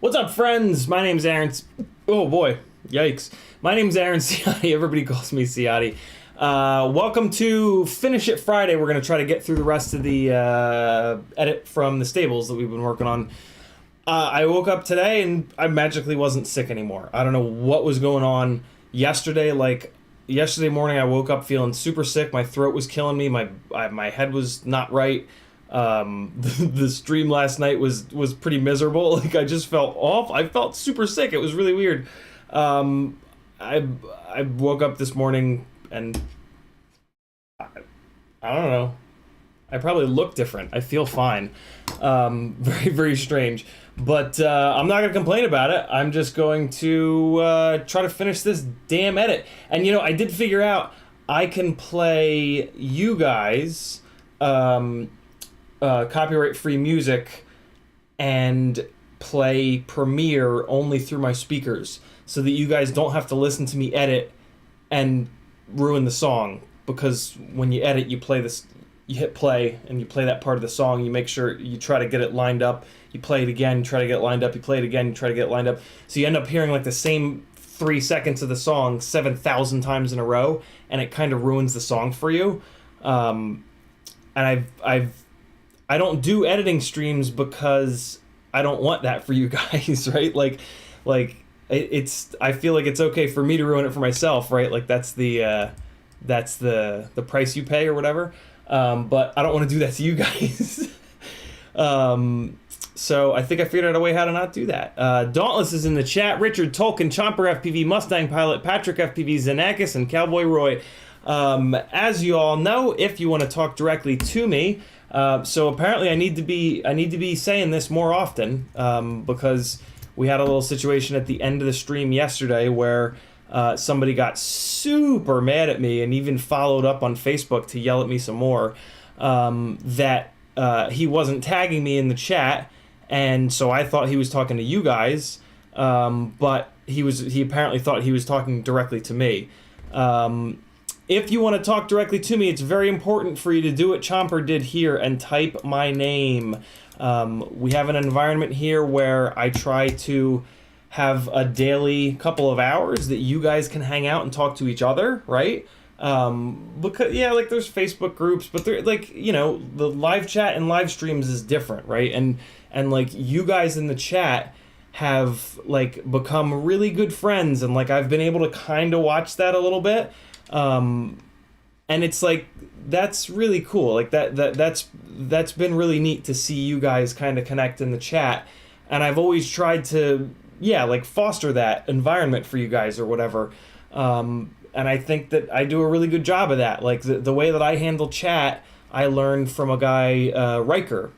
What's up, friends? My name's Aaron. Oh boy, yikes. My name's Aaron Ciotti. Everybody calls me Ciotti. Welcome to Finish It Friday. We're going to try to get through the rest of the edit from the stables that we've been working on. I woke up today and I magically wasn't sick anymore. I don't know what was going on yesterday. Yesterday morning, I woke up feeling super sick. My throat was killing me. My head was not right. The stream last night was pretty miserable. Like, I just felt off. I felt super sick. It was really weird. I woke up this morning and I don't know. I probably look different. I feel fine. Very, very strange. But I'm not going to complain about it. I'm just going to try to finish this damn edit. And, you know, I did figure out I can play you guys copyright-free music and play Premiere only through my speakers so that you guys don't have to listen to me edit and ruin the song. Because when you edit, you play this, you hit play and you play that part of the song. You make sure you try to get it lined up. You play it again, you try to get it lined up. You play it again, you try to get it lined up. So you end up hearing like the same 3 seconds of the song 7,000 times in a row, and it kind of ruins the song for you. And I don't do editing streams because I don't want that for you guys, right? It's I feel like it's okay for me to ruin it for myself, right? Like that's the price you pay or whatever. But I don't want to do that to you guys. So I think I figured out a way how to not do that. Dauntless is in the chat. Richard Tolkien, Chomper FPV, Mustang Pilot, Patrick FPV, Xenakis, and Cowboy Roy. As you all know, if you want to talk directly to me, so apparently I need to be saying this more often, because we had a little situation at the end of the stream yesterday where somebody got super mad at me and even followed up on Facebook to yell at me some more, that he wasn't tagging me in the chat, and so I thought he was talking to you guys, but he apparently thought he was talking directly to me. If you want to talk directly to me, it's very important for you to do what Chomper did here and type my name. We have an environment here where I try to have a daily couple of hours that you guys can hang out and talk to each other, right? Because yeah, like there's Facebook groups, but they're like, you know, the live chat and live streams is different, right? And like you guys in the chat have like become really good friends, and like I've been able to kind of watch that a little bit. And it's like that's really cool. Like that's been really neat to see you guys kind of connect in the chat, and I've always tried to like foster that environment for you guys or whatever. And I think that I do a really good job of that. Like the way that I handle chat, I learned from a guy, Riker,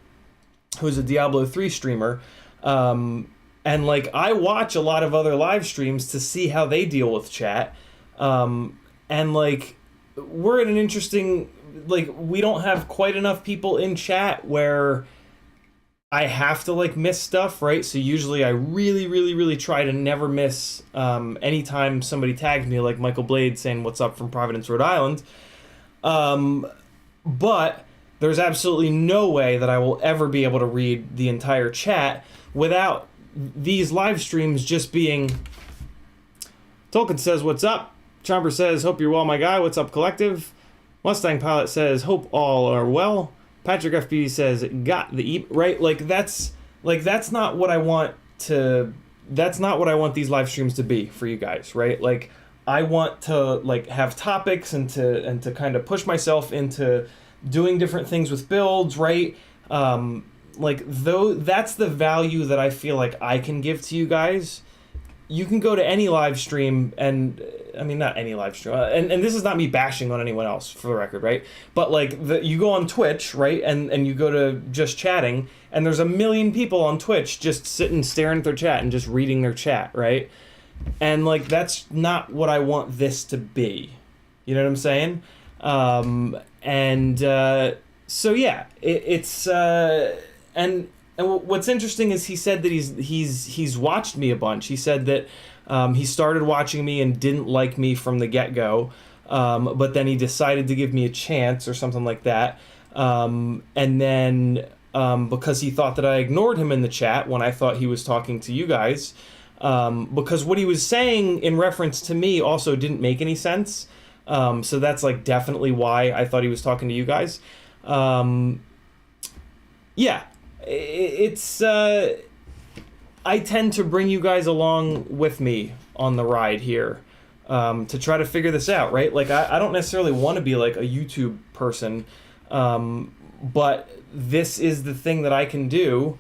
who's a Diablo 3 streamer. And like I watch a lot of other live streams to see how they deal with chat. And like we're in an interesting, like we don't have quite enough people in chat where I have to like miss stuff, right? So usually I really try to never miss anytime somebody tags me, like Michael Blade saying what's up from Providence, Rhode Island. But there's absolutely no way that I will ever be able to read the entire chat without these live streams just being Tolkien says what's up, Chomper says hope you're well my guy, what's up collective, Mustang Pilot says hope all are well, Patrick FPV says got the right. Like that's not what I want these live streams to be for you guys, right? Like I want to like have topics and to kind of push myself into doing different things with builds, right? Like though that's the value that I feel like I can give to you guys. You can go to any live stream, and I mean not any live stream, and this is not me bashing on anyone else for the record, right? But like you go on Twitch, right, and you go to just chatting, and there's a million people on Twitch just sitting staring at their chat and just reading their chat, right? And like that's not what I want this to be. You know what I'm saying? So yeah, it's and what's interesting is he said that he's watched me a bunch. He said that he started watching me and didn't like me from the get-go, but then he decided to give me a chance or something like that. And then because he thought that I ignored him in the chat when I thought he was talking to you guys, because what he was saying in reference to me also didn't make any sense. So that's like definitely why I thought he was talking to you guys. Yeah. It's I tend to bring you guys along with me on the ride here, to try to figure this out, right? Like I don't necessarily want to be like a YouTube person, but this is the thing that I can do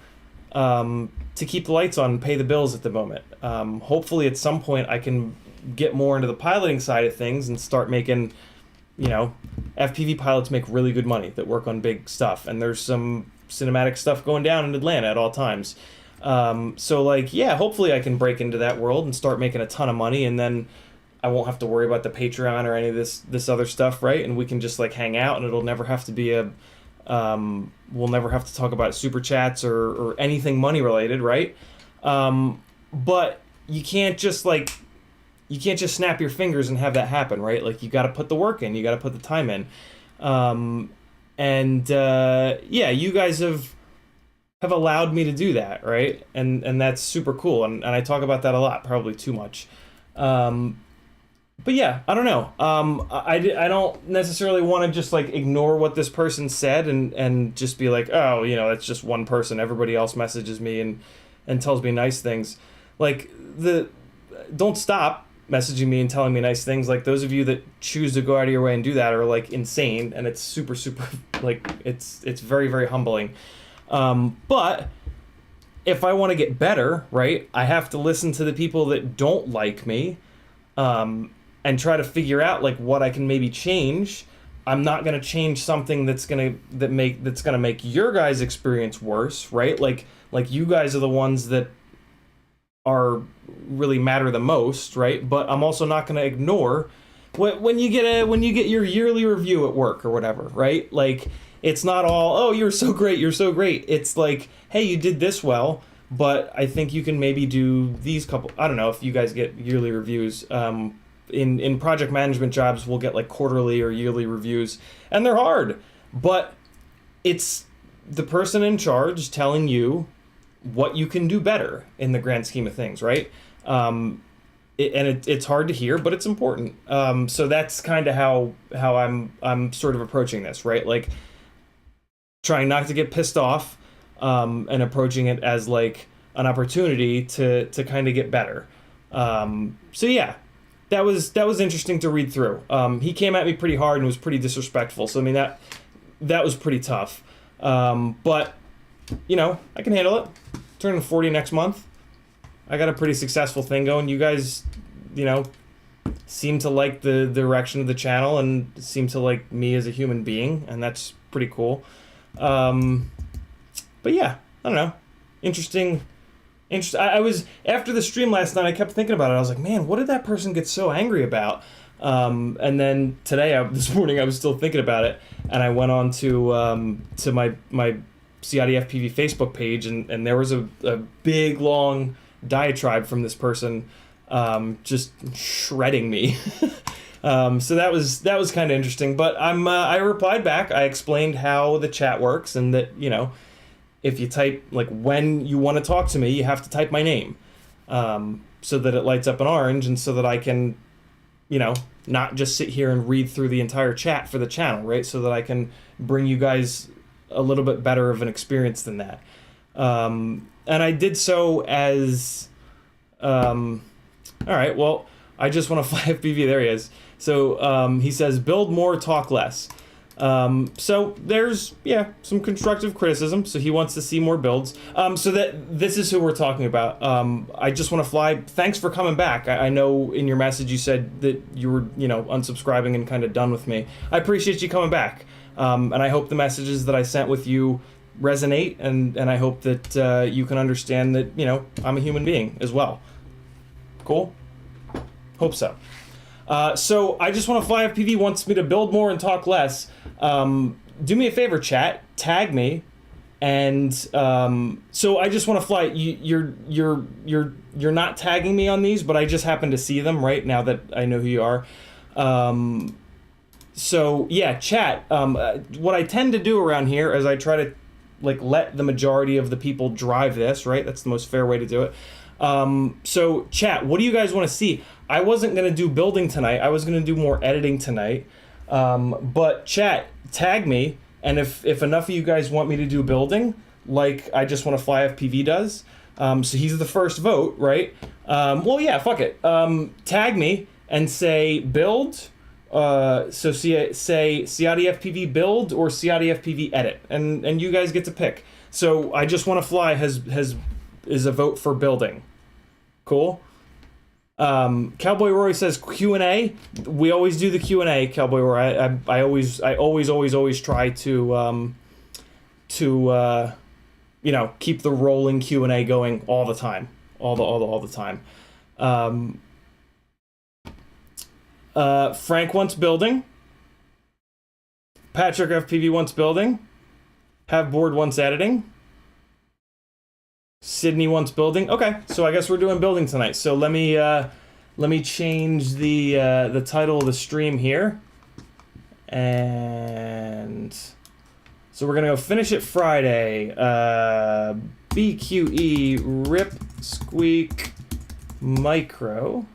to keep the lights on and pay the bills at the moment. Hopefully at some point I can get more into the piloting side of things and start making, you know, FPV pilots make really good money that work on big stuff, and there's some cinematic stuff going down in Atlanta at all times. So like, yeah, hopefully I can break into that world and start making a ton of money, and then I won't have to worry about the Patreon or any of this other stuff, right? And we can just like hang out, and it'll never have to be we'll never have to talk about super chats or anything money related, right? But you can't just snap your fingers and have that happen, right? Like you got to put the work in, you got to put the time in. Yeah, you guys have allowed me to do that, right? And that's super cool, and I talk about that a lot, probably too much. But yeah, I don't know. I don't necessarily want to just like ignore what this person said and just be like, oh, you know, that's just one person. Everybody else messages me and tells me nice things. Like don't stop messaging me and telling me nice things. Like those of you that choose to go out of your way and do that are like insane, and it's super like it's very very humbling. But if I want to get better, right, I have to listen to the people that don't like me. And try to figure out like what I can maybe change. I'm not gonna change something that's gonna make your guys' experience worse, right? Like you guys are the ones that are really matter the most, right? But I'm also not gonna ignore when you get your yearly review at work or whatever, right? Like it's not all, oh, you're so great, you're so great. It's like, hey, you did this well, but I think you can maybe do these couple. I don't know if you guys get yearly reviews. In project management jobs, we'll get like quarterly or yearly reviews, and they're hard, but it's the person in charge telling you what you can do better in the grand scheme of things, right? It's hard to hear, but it's important. So that's kind of how I'm sort of approaching this, right? Like trying not to get pissed off, and approaching it as like an opportunity to kind of get better. So yeah. That was interesting to read through. He came at me pretty hard and was pretty disrespectful. So I mean that was pretty tough. But you know, I can handle it. Turning 40 next month. I got a pretty successful thing going. You guys, you know, seem to like the direction of the channel and seem to like me as a human being, and that's pretty cool. But yeah, I don't know. Interesting. I was, after the stream last night, I kept thinking about it. I was like, man, what did that person get so angry about? And then today, this morning, I was still thinking about it, and I went on to my CiottiFPV Facebook page, and there was a big, long diatribe from this person, just shredding me. So that was kind of interesting. But I replied back. I explained how the chat works, and that, you know, if you type, like, when you want to talk to me, you have to type my name, so that it lights up in orange, and so that I can, you know, not just sit here and read through the entire chat for the channel, right? So that I can bring you guys a little bit better of an experience than that. And I did so as, all right, well, I just want to fly FPV. There he is. So he says, build more, talk less. So there's, yeah, some constructive criticism. So he wants to see more builds. So that this is who we're talking about. I just want to fly. Thanks for coming back. I know in your message you said that you were, you know, unsubscribing and kind of done with me. I appreciate you coming back. And I hope the messages that I sent with you resonate, and I hope that you can understand that, you know, I'm a human being as well. Cool? Hope so. So I just want to fly FPV wants me to build more and talk less. Do me a favor, chat. Tag me, and so I just want to fly. You're not tagging me on these, but I just happen to see them right now that I know who you are. So yeah, chat. What I tend to do around here is I try to like let the majority of the people drive this. Right, that's the most fair way to do it. So chat, what do you guys want to see? I wasn't going to do building tonight. I was going to do more editing tonight. But chat, tag me. And if enough of you guys want me to do building, like I just want to fly FPV does, so he's the first vote, right? Well, yeah, fuck it. Tag me and say build, so say CiottiFPV build or CiottiFPV edit. And you guys get to pick. So I just want to fly is a vote for building. Cool. Cowboy Rory says Q&A. We always do the Q&A, Cowboy Rory. I always try to you know, keep the rolling Q&A going all the time. All the time. Frank wants building. Patrick FPV wants building. Have board wants editing. Sydney wants building. Okay, so I guess we're doing building tonight. So let me change the title of the stream here, and so we're gonna go finish it Friday. BQE Rip Squeak Micro.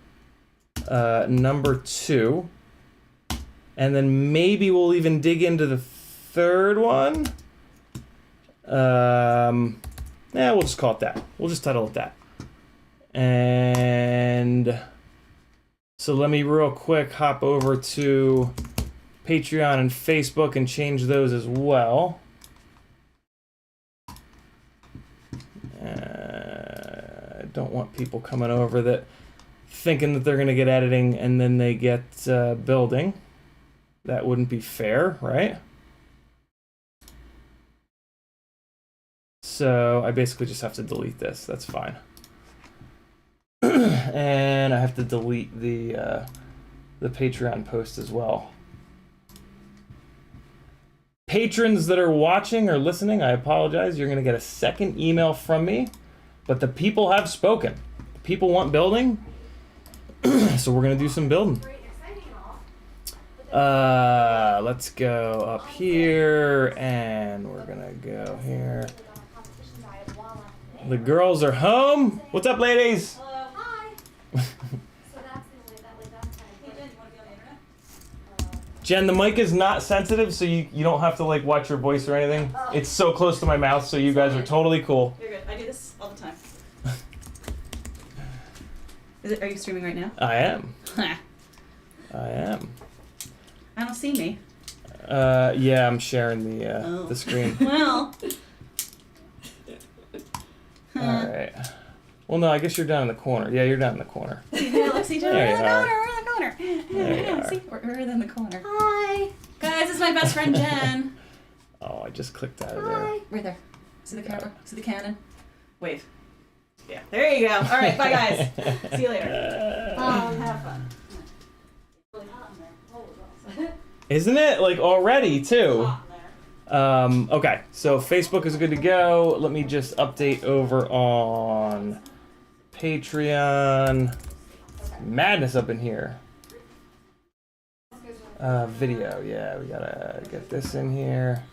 number 2. And then maybe we'll even dig into the third one. Yeah, we'll just call it that. We'll just title it that. And so let me real quick hop over to Patreon and Facebook and change those as well. I don't want people coming over that thinking that they're going to get editing and then they get building. That wouldn't be fair, right? So I basically just have to delete this. That's fine. And I have to delete the Patreon post as well. Patrons that are watching or listening, I apologize. You're going to get a second email from me. But the people have spoken. The people want building. So we're going to do some building. Let's go up here, and we're gonna go here. The girls are home. What's up, ladies? Hello. Hi. Jen, the mic is not sensitive, so you don't have to like watch your voice or anything. Oh. It's so close to my mouth, so you guys are totally cool. You're good. I do this all the time. Are you streaming right now? I am. I am. I don't see me. Yeah, I'm sharing the screen. Well. All right. Well, no, I guess you're down in the corner. Yeah, you're down in the corner. Yeah, look, see, we're in the corner. Yeah, see, we're in the corner. Hi. Guys, this is my best friend, Jen. Oh, I just clicked out of there. Right there. See the camera? See the cannon? Wave. Yeah, there you go. All right, bye, guys. See you later. Have fun. Isn't it? Like already, too. Okay, so Facebook is good to go. Let me just update over on Patreon. Madness up in here. Video, yeah, we gotta get this in here.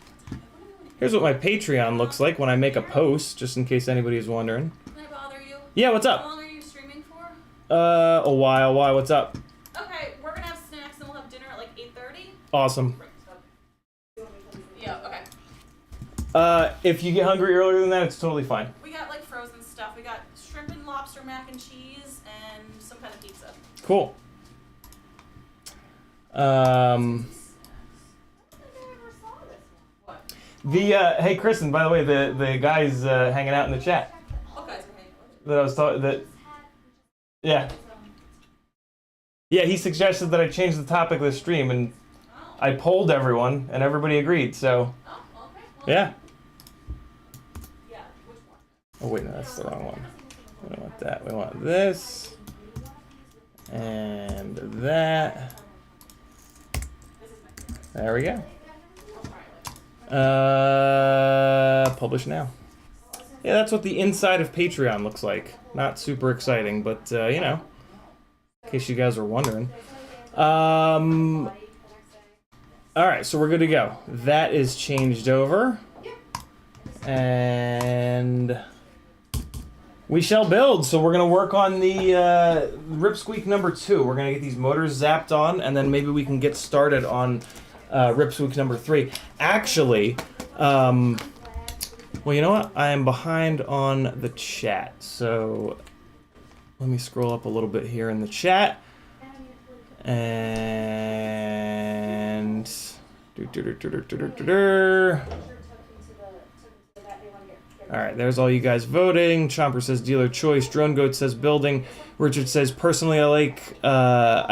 Here's what my Patreon looks like when I make a post, just in case anybody is wondering. Can I bother you? Yeah, what's up? How long are you streaming for? A while. Why? What's up? Okay, we're gonna have snacks and we'll have dinner at like 8:30. Awesome. Yeah, okay. If you get hungry earlier than that, it's totally fine. We got like frozen stuff. We got shrimp and lobster mac and cheese and some kind of pizza. Cool. What? Hey Kristen, by the way, the guys hanging out in the chat Okay. that I was talking yeah, he suggested that I change the topic of the stream, and I polled everyone and everybody agreed. So Oh, okay. Well, yeah. Yeah, which one? Oh wait, no, that's the wrong one. We don't want that. We want this and that. There we go. Publish now. Yeah, that's what the inside of Patreon looks like. Not super exciting, but you know, in case you guys were wondering. All right, so we're good to go. That is changed over, and we shall build. So we're gonna work on the Squeak number 2. We're gonna get these motors zapped on, and then maybe we can get started on Squeak number 3. Actually, well, you know what? I am behind on the chat, so let me scroll up a little bit here in the chat. And all right, there's all you guys voting. Chomper says dealer choice. Drone Goat says building. Richard says personally, I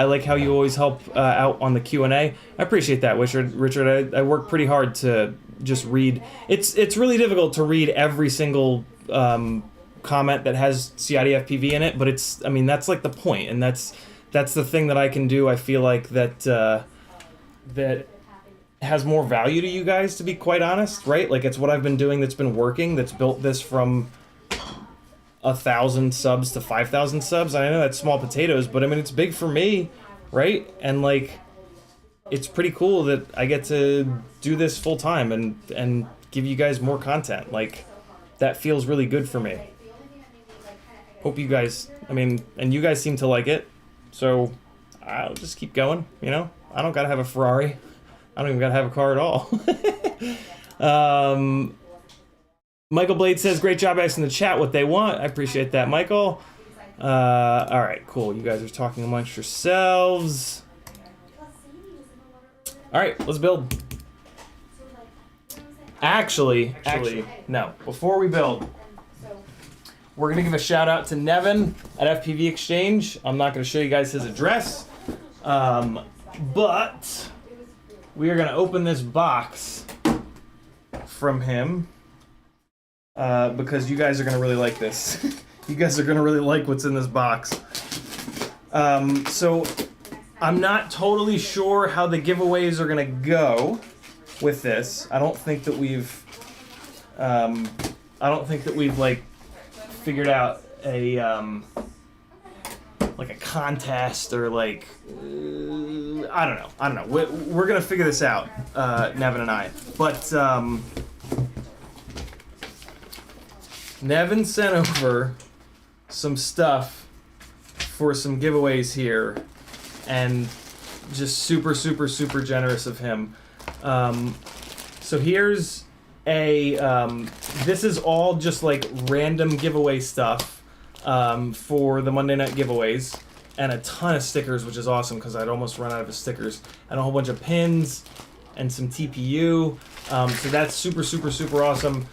like how you always help out on the Q&A. I appreciate that, Richard. I work pretty hard to just read. It's really difficult to read every single comment that has CiottiFPV in it, but I mean that's like the point, and that's the thing that I can do. I feel like that has more value to you guys, to be quite honest, right? Like it's what I've been doing that's been working, that's built this from 1,000 subs to 5,000 subs. I know that's small potatoes, but I mean it's big for me, right? And like it's pretty cool that I get to do this full time and give you guys more content. Like that feels really good for me. Hope you guys, I mean, and you guys seem to like it. So I'll just keep going, you know? I don't gotta have a Ferrari. I don't even gotta have a car at all. Michael Blade says, great job asking the chat what they want. I appreciate that, Michael. Alright, cool. You guys are talking amongst yourselves. Alright, let's build. Actually, no. Before we build, we're gonna give a shout out to Nevin at FPV Exchange. I'm not gonna show you guys his address, but we are gonna open this box from him because you guys are gonna really like this. You guys are gonna really like what's in this box. So I'm not totally sure how the giveaways are gonna go with this. I don't think that we've like figured out a like a contest or like I don't know. We're gonna figure this out, Nevin and I. But Nevin sent over some stuff for some giveaways here, and just super generous of him. So here's a this is all just like random giveaway stuff for the Monday night giveaways, and a ton of stickers, which is awesome because I'd almost run out of stickers, and a whole bunch of pins and some TPU. So that's super awesome.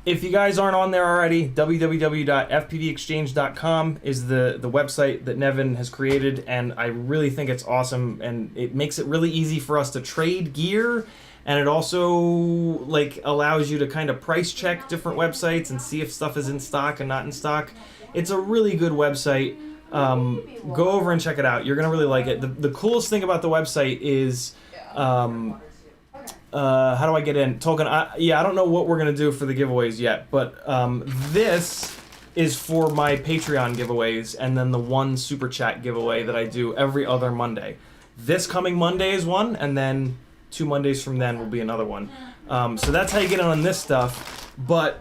If you guys aren't on there already, www.fpvexchange.com is the website that Nevin has created, and I really think it's awesome, and it makes it really easy for us to trade gear, and it also like allows you to kind of price check different websites and see if stuff is in stock and not in stock. It's a really good website. Go over and check it out. You're gonna really like it. The coolest thing about the website is how do I get in? Tolkien, I don't know what we're going to do for the giveaways yet, but this is for my Patreon giveaways, and then the one Super Chat giveaway that I do every other Monday. This coming Monday is one, and then 2 Mondays from then will be another one. So that's how you get in on this stuff, but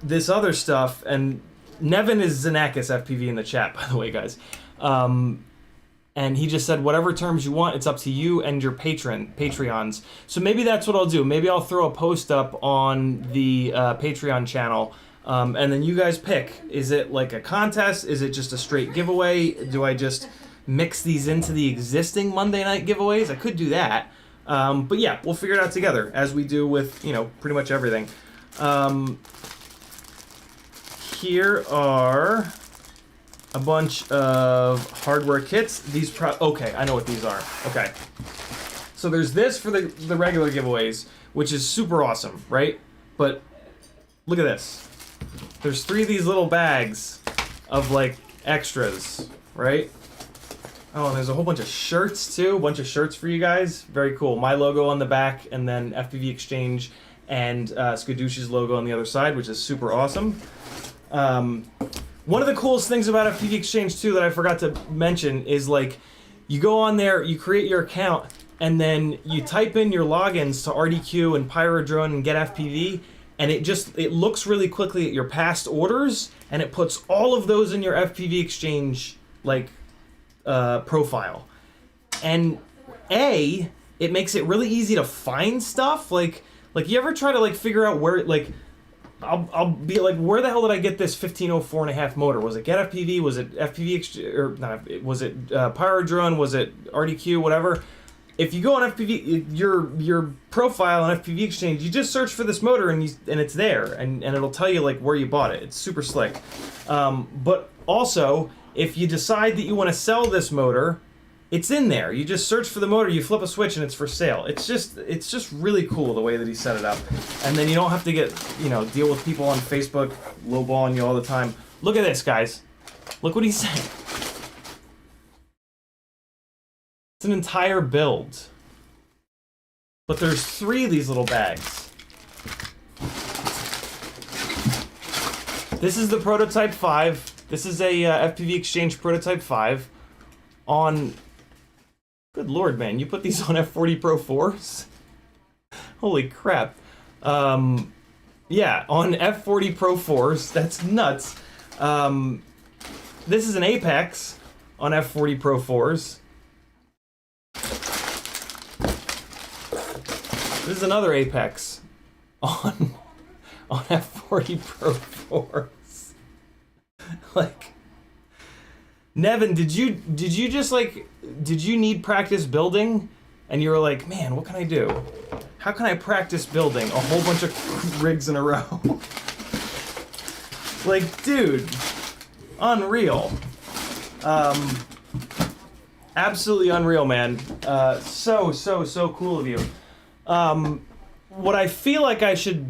this other stuff, and Nevin is Xenakis FPV in the chat, by the way, guys. And he just said, whatever terms you want, it's up to you and your Patreons. So maybe that's what I'll do. Maybe I'll throw a post up on the Patreon channel, and then you guys pick. Is it like a contest? Is it just a straight giveaway? Do I just mix these into the existing Monday night giveaways? I could do that. But yeah, we'll figure it out together, as we do with, you know, pretty much everything. Here are a bunch of hardware kits. Okay, I know what these are. Okay. So there's this for the regular giveaways, which is super awesome, right? But look at this. There's 3 of these little bags of like extras, right? Oh, and there's a whole bunch of shirts too. A bunch of shirts for you guys. Very cool. My logo on the back, and then FPV Exchange and Skadoosh's logo on the other side, which is super awesome. One of the coolest things about FPV Exchange too that I forgot to mention is like you go on there, you create your account, and then you type in your logins to RDQ and Pyrodrone and Get FPV, and it looks really quickly at your past orders, and it puts all of those in your FPV Exchange like profile. And it makes it really easy to find stuff. Like you ever try to like figure out where like I'll be like, where the hell did I get this 1504.5 motor? Was it Get FPV? Was it FPV or not? Was it Pyrodrone? Was it RDQ? Whatever. If you go on FPV, your profile on FPV Exchange, you just search for this motor and it's there, and it'll tell you like where you bought it. It's super slick. But also, if you decide that you want to sell this motor, it's in there. You just search for the motor, you flip a switch, and it's for sale. It's just really cool the way that he set it up. And then you don't have to deal with people on Facebook lowballing you all the time. Look at this, guys. Look what he said. It's an entire build. But there's 3 of these little bags. This is the Prototype 5. This is a FPV Exchange Prototype 5 on... Good lord, man, you put these on F40 Pro 4s? Holy crap. Yeah, on F40 Pro 4s, that's nuts. This is an Apex on F40 Pro 4s. This is another Apex on F40 Pro 4s. Like, Nevin, did you just like, did you need practice building? And you were like, man, what can I do? How can I practice building a whole bunch of rigs in a row? Like, dude, unreal. Absolutely unreal, man. So cool of you. What I feel like I should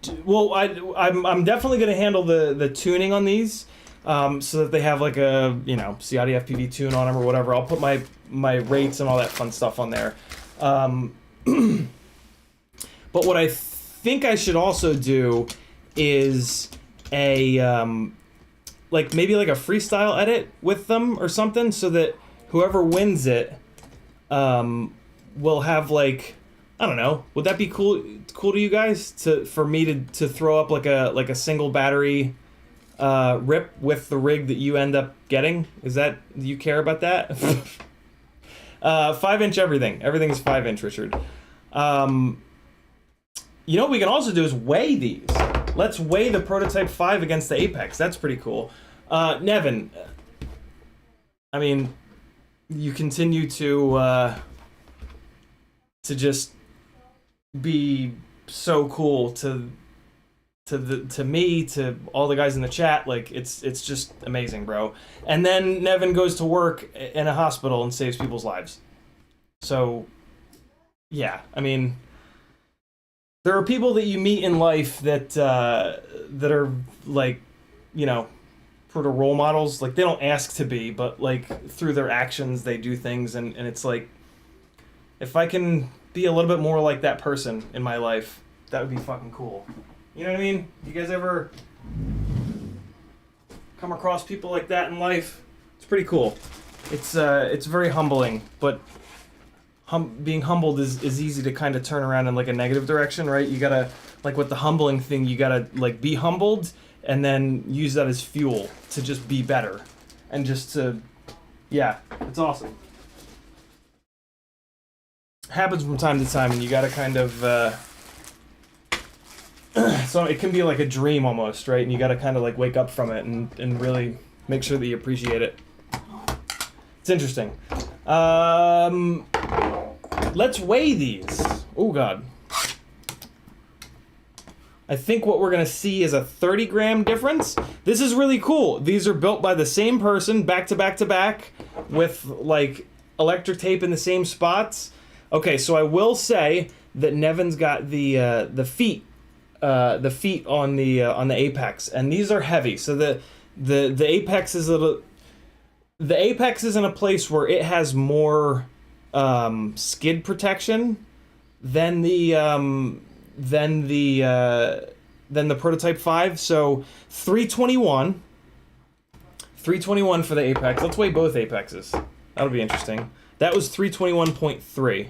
do, well, I'm definitely gonna handle the tuning on these, so that they have like a, you know, CiottiFPV tune on them or whatever. I'll put my rates and all that fun stuff on there. But what I think I should also do is a like maybe like a freestyle edit with them or something, so that whoever wins it will have like, I don't know, would that be cool to you guys for me to throw up like a single battery rip with the rig that you end up getting? Do you care about that? 5-inch everything. Everything's 5-inch, Richard. You know what we can also do is weigh these. Let's weigh the Prototype 5 against the Apex. That's pretty cool. Nevin, I mean, you continue to just be so cool to me, to all the guys in the chat. Like, it's just amazing, bro. And then Nevin goes to work in a hospital and saves people's lives. So, yeah, I mean, there are people that you meet in life that are like, you know, sort of role models. Like, they don't ask to be, but like through their actions they do things, and it's like, if I can be a little bit more like that person in my life, that would be fucking cool. You know what I mean? You guys ever come across people like that in life? It's pretty cool. It's very humbling, but being humbled is easy to kind of turn around in like a negative direction, right? You gotta, like with the humbling thing, you gotta like be humbled and then use that as fuel to just be better. And just to, yeah, it's awesome. Happens from time to time, and you gotta kind of, so it can be like a dream almost, right? And you gotta kind of like wake up from it and really make sure that you appreciate it. It's interesting. Let's weigh these. Oh God. I think what we're gonna see is a 30-gram difference. This is really cool. These are built by the same person, back to back to back, with like electric tape in the same spots. Okay, so I will say that Nevin's got the feet on the Apex, and these are heavy. So the Apex is the Apex is in a place where it has more skid protection than the Prototype 5. So 321 for the Apex. Let's weigh both Apexes. That'll be interesting. That was 321.3.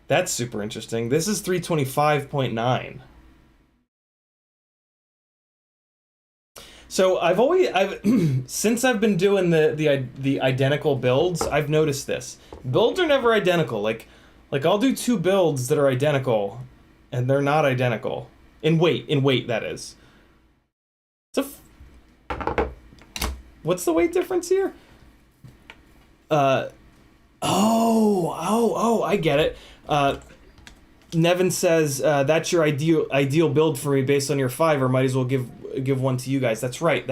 That's super interesting. This is 325.9. So since I've been doing the identical builds, I've noticed this. Builds are never identical. Like I'll do two builds that are identical, and they're not identical in weight. That is. What's the weight difference here? Oh, I get it. Nevin says, that's your ideal build for me based on your 5er. Might as well give one to you guys. That's right.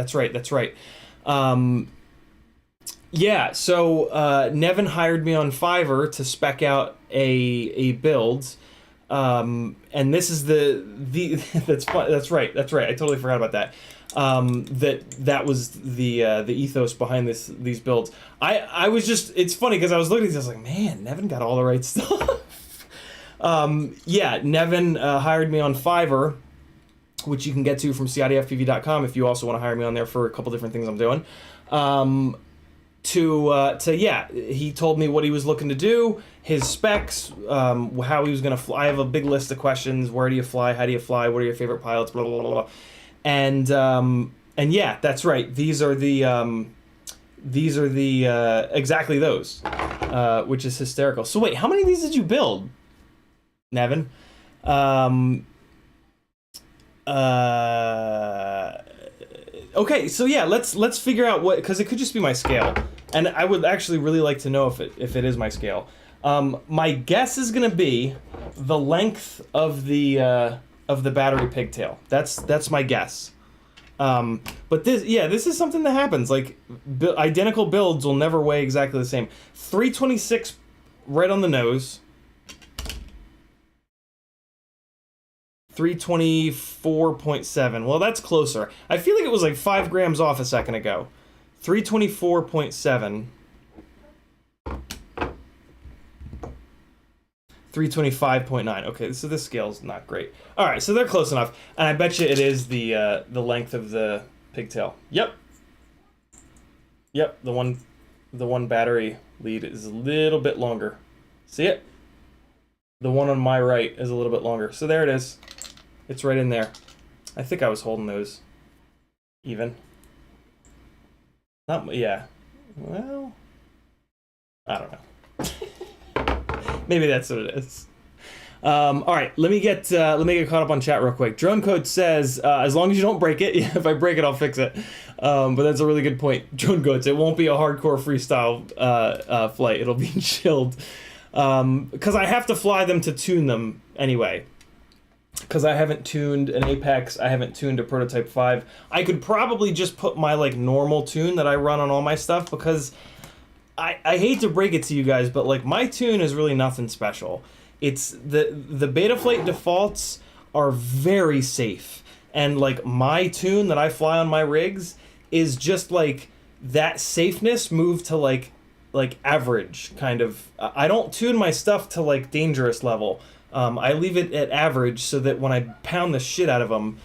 Yeah, so Nevin hired me on Fiverr to spec out a build. And this is that's right. I totally forgot about that. That was the ethos behind these builds. I was just, it's funny because I was looking at this, I was like, man, Nevin got all the right stuff. Yeah, Nevin hired me on Fiverr, which you can get to from CiottiFPV.com if you also want to hire me on there for a couple different things I'm doing. Yeah, he told me what he was looking to do, his specs, how he was going to fly. I have a big list of questions. Where do you fly? How do you fly? What are your favorite pilots? Blah, blah, blah, blah. And yeah, that's right. These are the these are the exactly those, which is hysterical. So wait, how many of these did you build, Nevin? Okay, so yeah, let's figure out what, because it could just be my scale, and I would actually really like to know if it is my scale. My guess is gonna be the length of the battery pigtail. That's my guess. But this is something that happens. Like identical builds will never weigh exactly the same. 326 right on the nose. 324.7. Well, that's closer. I feel like it was like 5 grams off a second ago. 324.7. 325.9. Okay, so this scale's not great. All right, so they're close enough, and I bet you it is the length of the pigtail. Yep. The one battery lead is a little bit longer. See it? The one on my right is a little bit longer. So there it is. It's right in there. I think I was holding those even. Yeah. Well, I don't know. Maybe that's what it is. All right, let me get caught up on chat real quick. Drone Code says, as long as you don't break it. Yeah, if I break it, I'll fix it. But that's a really good point. Drone Goats, it won't be a hardcore freestyle flight. It'll be chilled. Because I have to fly them to tune them anyway. Because I haven't tuned an Apex, I haven't tuned a Prototype 5. I could probably just put my like normal tune that I run on all my stuff, because I hate to break it to you guys, but like my tune is really nothing special. It's the Betaflight defaults are very safe, and like my tune that I fly on my rigs is just like that safeness moved to like average kind of. I don't tune my stuff to like dangerous level. I leave it at average so that when I pound the shit out of them,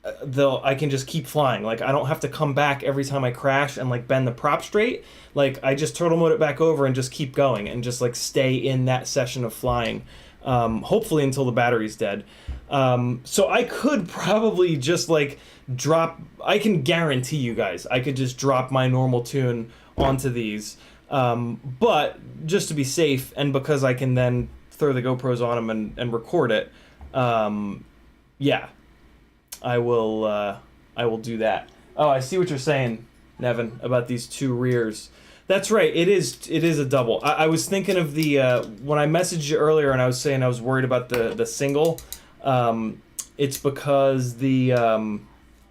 I can just keep flying. Like I don't have to come back every time I crash and like bend the prop straight. Like I just turtle mode it back over and just keep going and just like stay in that session of flying, hopefully until the battery's dead. So I could probably just like I can guarantee you guys, I could just drop my normal tune onto these. But just to be safe, and because I can then throw the GoPros on them and record it, yeah, I will do that. Oh, I see what you're saying, Nevin, about these two rears. That's right, it is a double. I was thinking of the when I messaged you earlier and I was saying I was worried about the single. It's because the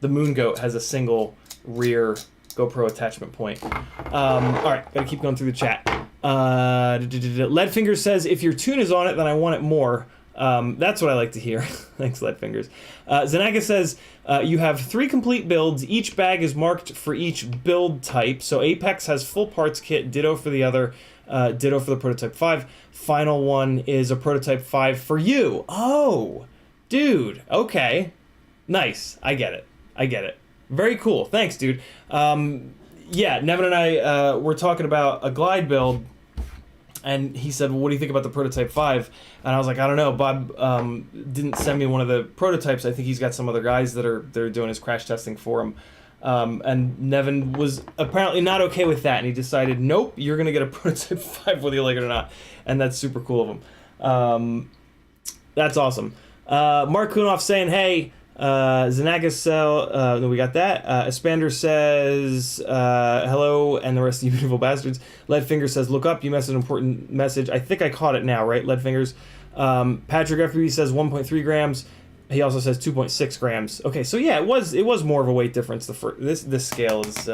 Moon Goat has a single rear GoPro attachment point. All right, gotta keep going through the chat. Leadfinger says, if your tune is on it, then I want it more. That's what I like to hear. Thanks, Leadfingers. Zanaga says, you have 3 complete builds. Each bag is marked for each build type. So Apex has full parts kit, ditto for the other, ditto for the Prototype 5. Final one is a Prototype 5 for you. Oh, dude. Okay. Nice. I get it. Very cool. Thanks, dude. Yeah, Nevin and I were talking about a glide build, and he said, well, what do you think about the Prototype 5? And I was like, I don't know. Bob didn't send me one of the prototypes. I think he's got some other guys that are doing his crash testing for him. And Nevin was apparently not okay with that, and he decided, nope, you're going to get a Prototype 5 whether you like it or not. And that's super cool of him. That's awesome. Mark Kunoff saying, hey, Zanagacel, no, we got that. Espander says, hello, and the rest of you beautiful bastards. Leadfinger says, look up, you messaged an important message. I think I caught it now, right, Leadfingers? Patrick FPV says 1.3 grams. He also says 2.6 grams. Okay, so yeah, it was more of a weight difference. This scale is,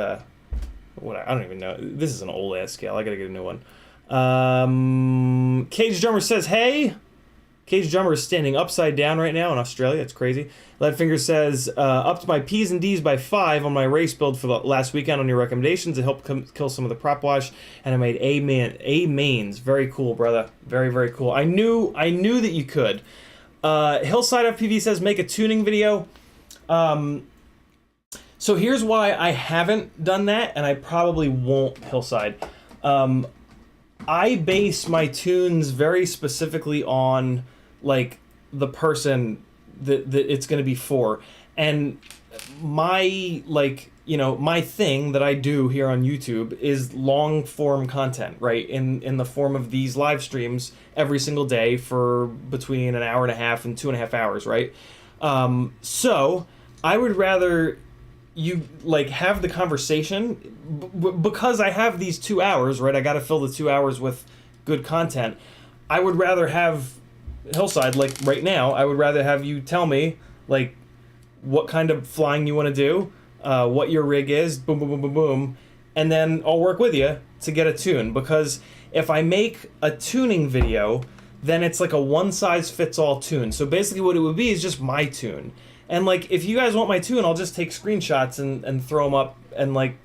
what, I don't even know. This is an old-ass scale. I gotta get a new one. Cage Drummer says, hey. Cage Drummer is standing upside down right now in Australia. It's crazy. Leadfinger says, upped my P's and D's by 5 on my race build for the last weekend on your recommendations. It helped kill some of the prop wash, and I made A mains. Very cool, brother. Very, very cool. I knew that you could. Hillside FPV says, make a tuning video. So here's why I haven't done that, and I probably won't, Hillside. I base my tunes very specifically on like the person that it's going to be for, and my like you know, my thing that I do here on YouTube is long form content, right? In the form of these live streams every single day for between an hour and a half and 2.5 hours, right? So I would rather you like have the conversation because I have these 2 hours, right? I got to fill the 2 hours with good content. I would rather have Hillside, like right now, I would rather have you tell me like what kind of flying you want to do, what your rig is, boom, boom, boom, boom, boom, and then I'll work with you to get a tune. Because if I make a tuning video, then it's like a one-size-fits-all tune. So basically what it would be is just my tune. And like, if you guys want my tune, I'll just take screenshots and throw them up, and like,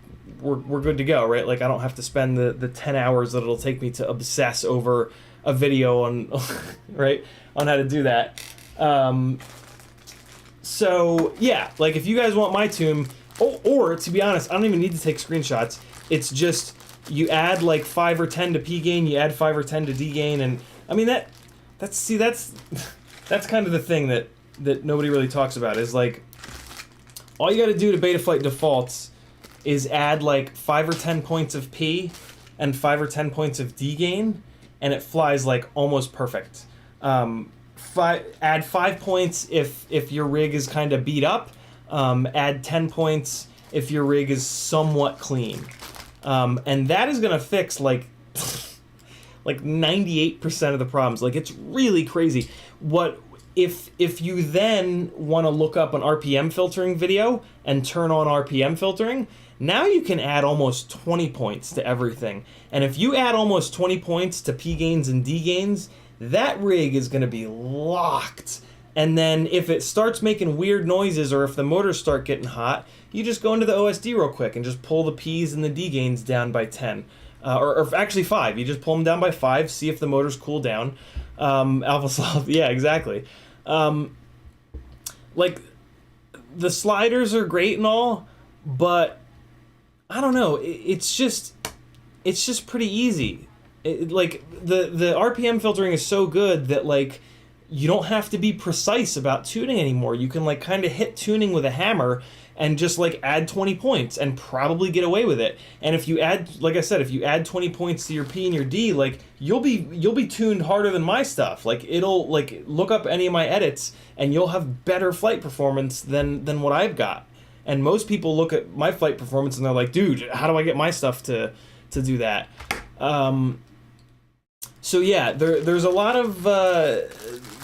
we're good to go, right? Like, I don't have to spend the 10 hours that it'll take me to obsess over a video on, right, on how to do that. So yeah, like if you guys want my tune, or to be honest, I don't even need to take screenshots. It's just you add like 5 or 10 to P gain, you add 5 or 10 to D gain, and I mean that's kind of the thing that nobody really talks about is like all you got to do to Betaflight defaults is add like 5 or 10 points of P and 5 or 10 points of D gain, and it flies like almost perfect. Add 5 points if your rig is kind of beat up. Add 10 points if your rig is somewhat clean. And that is going to fix like like 98% of the problems. Like, it's really crazy. What if you then want to look up an RPM filtering video and turn on RPM filtering, now you can add almost 20 points to everything. And if you add almost 20 points to P gains and D gains, that rig is going to be locked. And then if it starts making weird noises or if the motors start getting hot, you just go into the OSD real quick and just pull the P's and the D gains down by 10. Or actually 5. You just pull them down by 5, see if the motors cool down. Alpha Solve, yeah, exactly. Like, the sliders are great and all, but I don't know, it's just pretty easy. Like, the RPM filtering is so good that, like, you don't have to be precise about tuning anymore. You can, like, kind of hit tuning with a hammer and just, like, add 20 points and probably get away with it. And if you add, like I said, if you add 20 points to your P and your D, like, you'll be tuned harder than my stuff. Like, it'll, like, look up any of my edits and you'll have better flight performance than what I've got. And most people look at my flight performance and they're like, dude, how do I get my stuff to do that? So yeah, there's a lot of,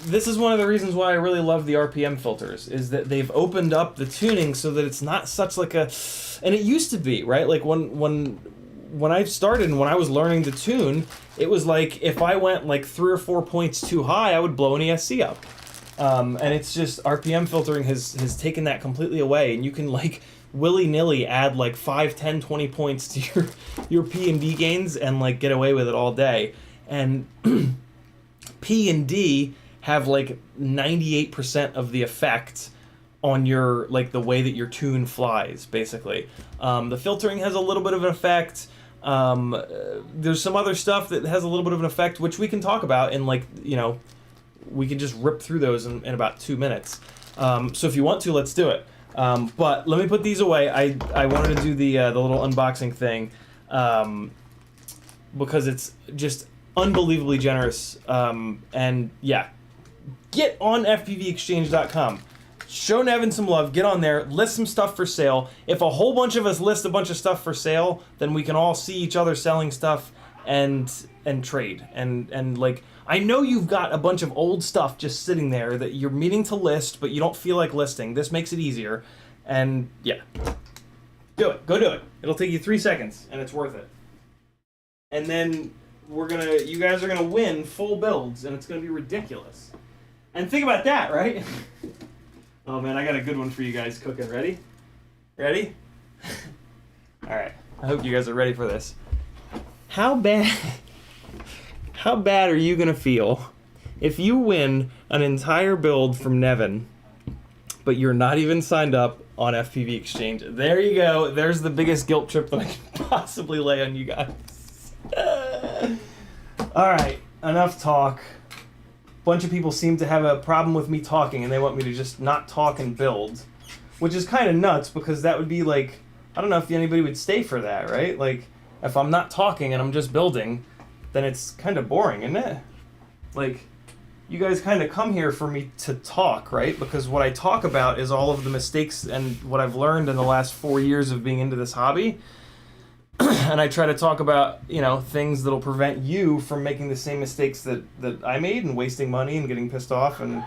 this is one of the reasons why I really love the RPM filters, is that they've opened up the tuning so that it's not such like a, and it used to be, right? Like when I started and when I was learning to tune, it was like if I went like 3 or 4 points too high, I would blow an ESC up. And it's just, RPM filtering has taken that completely away, and you can like willy-nilly add like 5, 10, 20 points to your P and D gains and like get away with it all day. And P and D have like 98% of the effect on your, like, the way that your tune flies, basically. The filtering has a little bit of an effect. There's some other stuff that has a little bit of an effect, which we can talk about in, like, you know, we can just rip through those in about 2 minutes. So if you want to, let's do it. But let me put these away. I wanted to do the little unboxing thing because it's just unbelievably generous. And yeah, get on FPVExchange.com. Show Nevin some love. Get on there. List some stuff for sale. If a whole bunch of us list a bunch of stuff for sale, then we can all see each other selling stuff and trade. And like, I know you've got a bunch of old stuff just sitting there that you're meaning to list, but you don't feel like listing. This makes it easier. And yeah, do it. Go do it. It'll take you 3 seconds, and it's worth it. And then you guys are gonna win full builds, and it's gonna be ridiculous. And think about that, right? Oh man, I got a good one for you guys cooking. Ready? Ready? All right. I hope you guys are ready for this. How bad are you gonna feel if you win an entire build from Nevin, but you're not even signed up on FPV Exchange? There you go. There's the biggest guilt trip that I can possibly lay on you guys. All right, enough talk. Bunch of people seem to have a problem with me talking, and they want me to just not talk and build, which is kind of nuts because that would be like I don't know if anybody would stay for that, right? Like, if I'm not talking and I'm just building, then it's kind of boring, isn't it? Like, you guys kind of come here for me to talk, right? Because what I talk about is all of the mistakes and what I've learned in the last 4 years of being into this hobby. And I try to talk about, you know, things that'll prevent you from making the same mistakes that I made and wasting money and getting pissed off and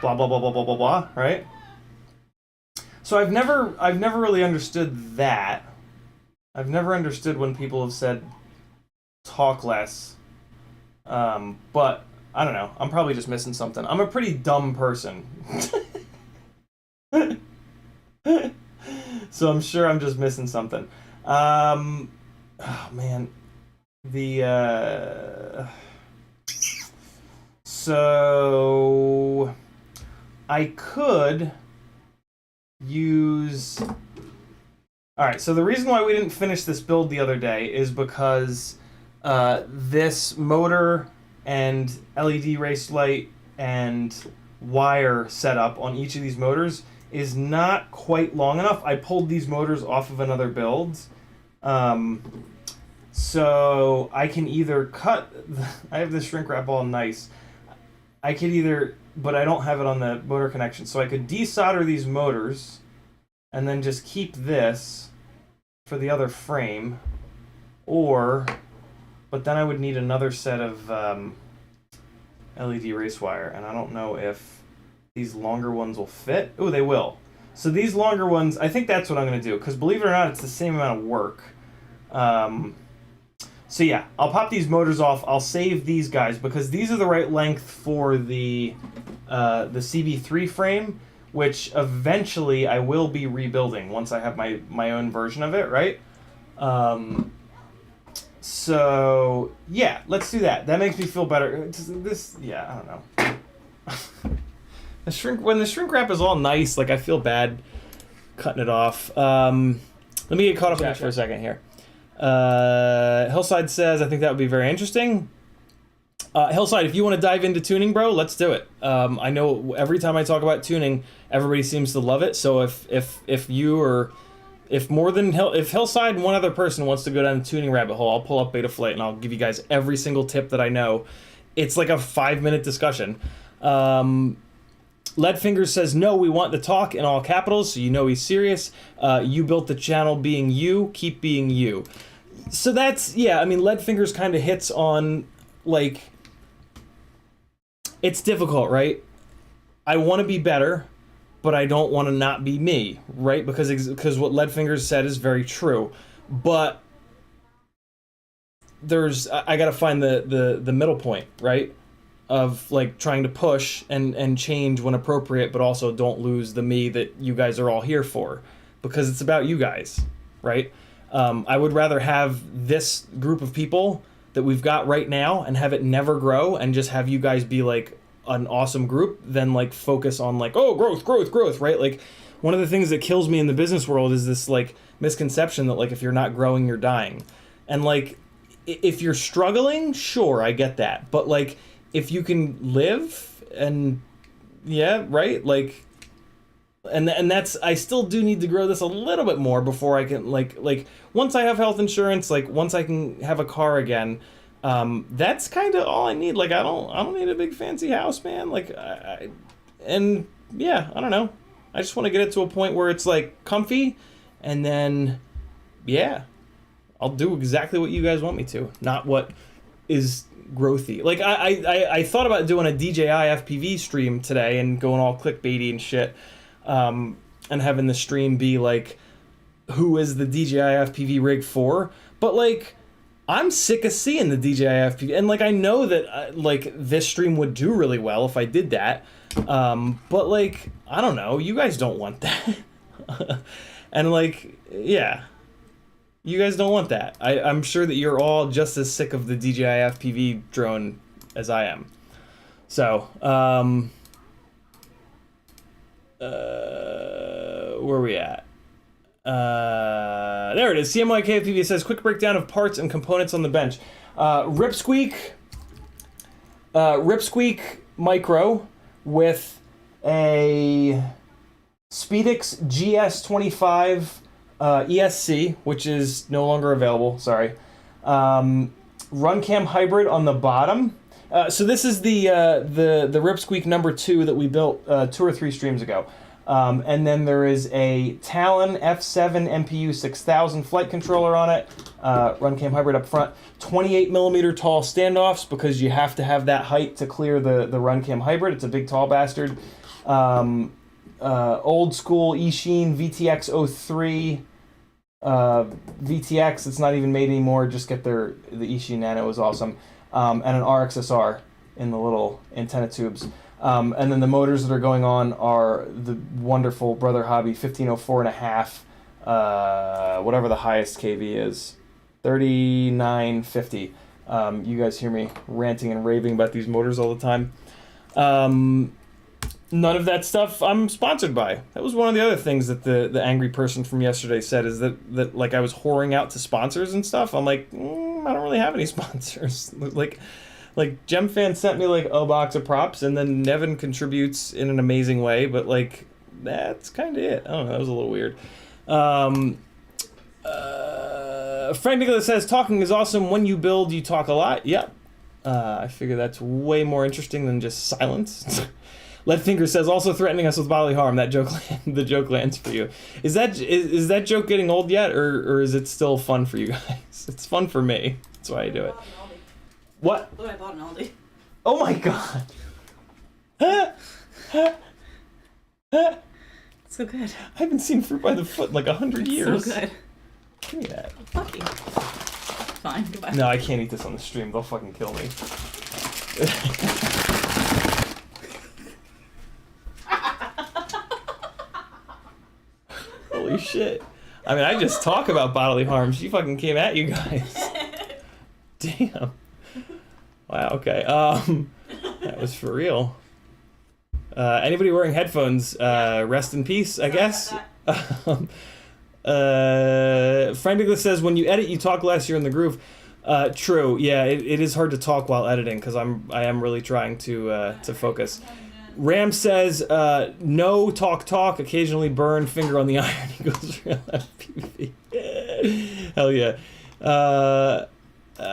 blah, blah, blah, blah, blah, blah, blah, right? So I've never really understood that. I've never understood when people have said talk less. But I don't know. I'm probably just missing something. I'm a pretty dumb person. So I'm sure I'm just missing something. Oh man. So I could use... Alright, so the reason why we didn't finish this build the other day is because this motor and LED race light and wire setup on each of these motors is not quite long enough. I pulled these motors off of another build. So I can either cut... I have this shrink wrap all nice. I could either... But I don't have it on the motor connection. So I could desolder these motors and then just keep this for the other frame. Or... But then I would need another set of LED race wire, and I don't know if these longer ones will fit. Oh, they will. So these longer ones, I think that's what I'm going to do, because believe it or not, it's the same amount of work. So yeah, I'll pop these motors off. I'll save these guys, because these are the right length for the CB3 frame, which eventually I will be rebuilding once I have my own version of it, right? So yeah, let's do that. That makes me feel better. This, yeah, I don't know. When the shrink wrap is all nice, like I feel bad cutting it off. Let me get caught up in it for a second here. Hillside says, I think that would be very interesting. Hillside, if you want to dive into tuning, bro, let's do it. I know every time I talk about tuning, everybody seems to love it. So if you or if Hillside and one other person wants to go down the tuning rabbit hole, I'll pull up Betaflight and I'll give you guys every single tip that I know. It's like a 5-minute discussion. Leadfingers says, no, we want the talk in all capitals, so you know he's serious. You built the channel being you, keep being you. So that's, yeah, I mean, Leadfingers kind of hits on, like, it's difficult, right? I want to be better, but I don't want to not be me, right? Because what Leadfingers said is very true. But I gotta find the middle point, right? Of like trying to push and change when appropriate, but also don't lose the me that you guys are all here for, because it's about you guys, right? I would rather have this group of people that we've got right now and have it never grow and just have you guys be like an awesome group than like focus on like, oh, growth, right? Like one of the things that kills me in the business world is this like misconception that like if you're not growing, you're dying. And like if you're struggling, sure, I get that. But like if you can live and yeah, right? Like and that's, I still do need to grow this a little bit more before I can like once I have health insurance, like once I can have a car again, that's kind of all I need. Like I don't need a big fancy house, man. Like and yeah, I don't know. I just want to get it to a point where it's like comfy, and then yeah, I'll do exactly what you guys want me to, not what is growthy. Like I thought about doing a DJI FPV stream today and going all clickbaity and shit, and having the stream be like, who is the DJI FPV rig for? But like, I'm sick of seeing the DJI FPV, and like I know that like this stream would do really well if I did that, but like I don't know, you guys don't want that, and like yeah, you guys don't want that. I'm sure that you're all just as sick of the DJI FPV drone as I am. So where are we at? There it is. CMYKFPV says, quick breakdown of parts and components on the bench. Ripsqueak Micro with a Speedix GS25 ESC, which is no longer available. Sorry. Runcam Hybrid on the bottom. So this is the Ripsqueak number 2 that we built 2 or 3 streams ago. And then there is a Talon F7 MPU 6000 flight controller on it. Runcam Hybrid up front. 28 millimeter tall standoffs because you have to have that height to clear the Runcam Hybrid. It's a big tall bastard. Old school Eachine VTX 03. VTX, it's not even made anymore. Just get the Eachine Nano is awesome. And an RXSR in the little antenna tubes. And then the motors that are going on are the wonderful Brother Hobby 1504.5, whatever the highest kV is, 3950. You guys hear me ranting and raving about these motors all the time. None of that stuff I'm sponsored by. That was one of the other things that the angry person from yesterday said, is that like I was whoring out to sponsors and stuff. I'm like, I don't really have any sponsors. Like GemFan sent me like a box of props, and then Nevin contributes in an amazing way, but like that's kind of it. I don't know, that was a little weird. Frank Nicholas says, talking is awesome. When you build, you talk a lot. Yep. I figure that's way more interesting than just silence. Leadfinger says, also threatening us with bodily harm. That joke, the joke lands for you. Is that joke getting old yet, or is it still fun for you guys? It's fun for me. That's why I do it. What? Look, I bought an Aldi. Oh my god. It's so good. I haven't seen fruit by the foot in like 100 years. So good. Give me that. Fuck you. Fine, goodbye. No, I can't eat this on the stream. They'll fucking kill me. Holy shit. I mean, I just talk about bodily harm. She fucking came at you guys. Damn. Wow, okay. That was for real. Anybody wearing headphones, rest in peace, I guess. Frank Nicholas says, when you edit, you talk less, you're in the groove. True, yeah, it is hard to talk while editing, because I am really trying to focus. Ram says, no talk, occasionally burn, finger on the iron, equals real FPV. Hell yeah.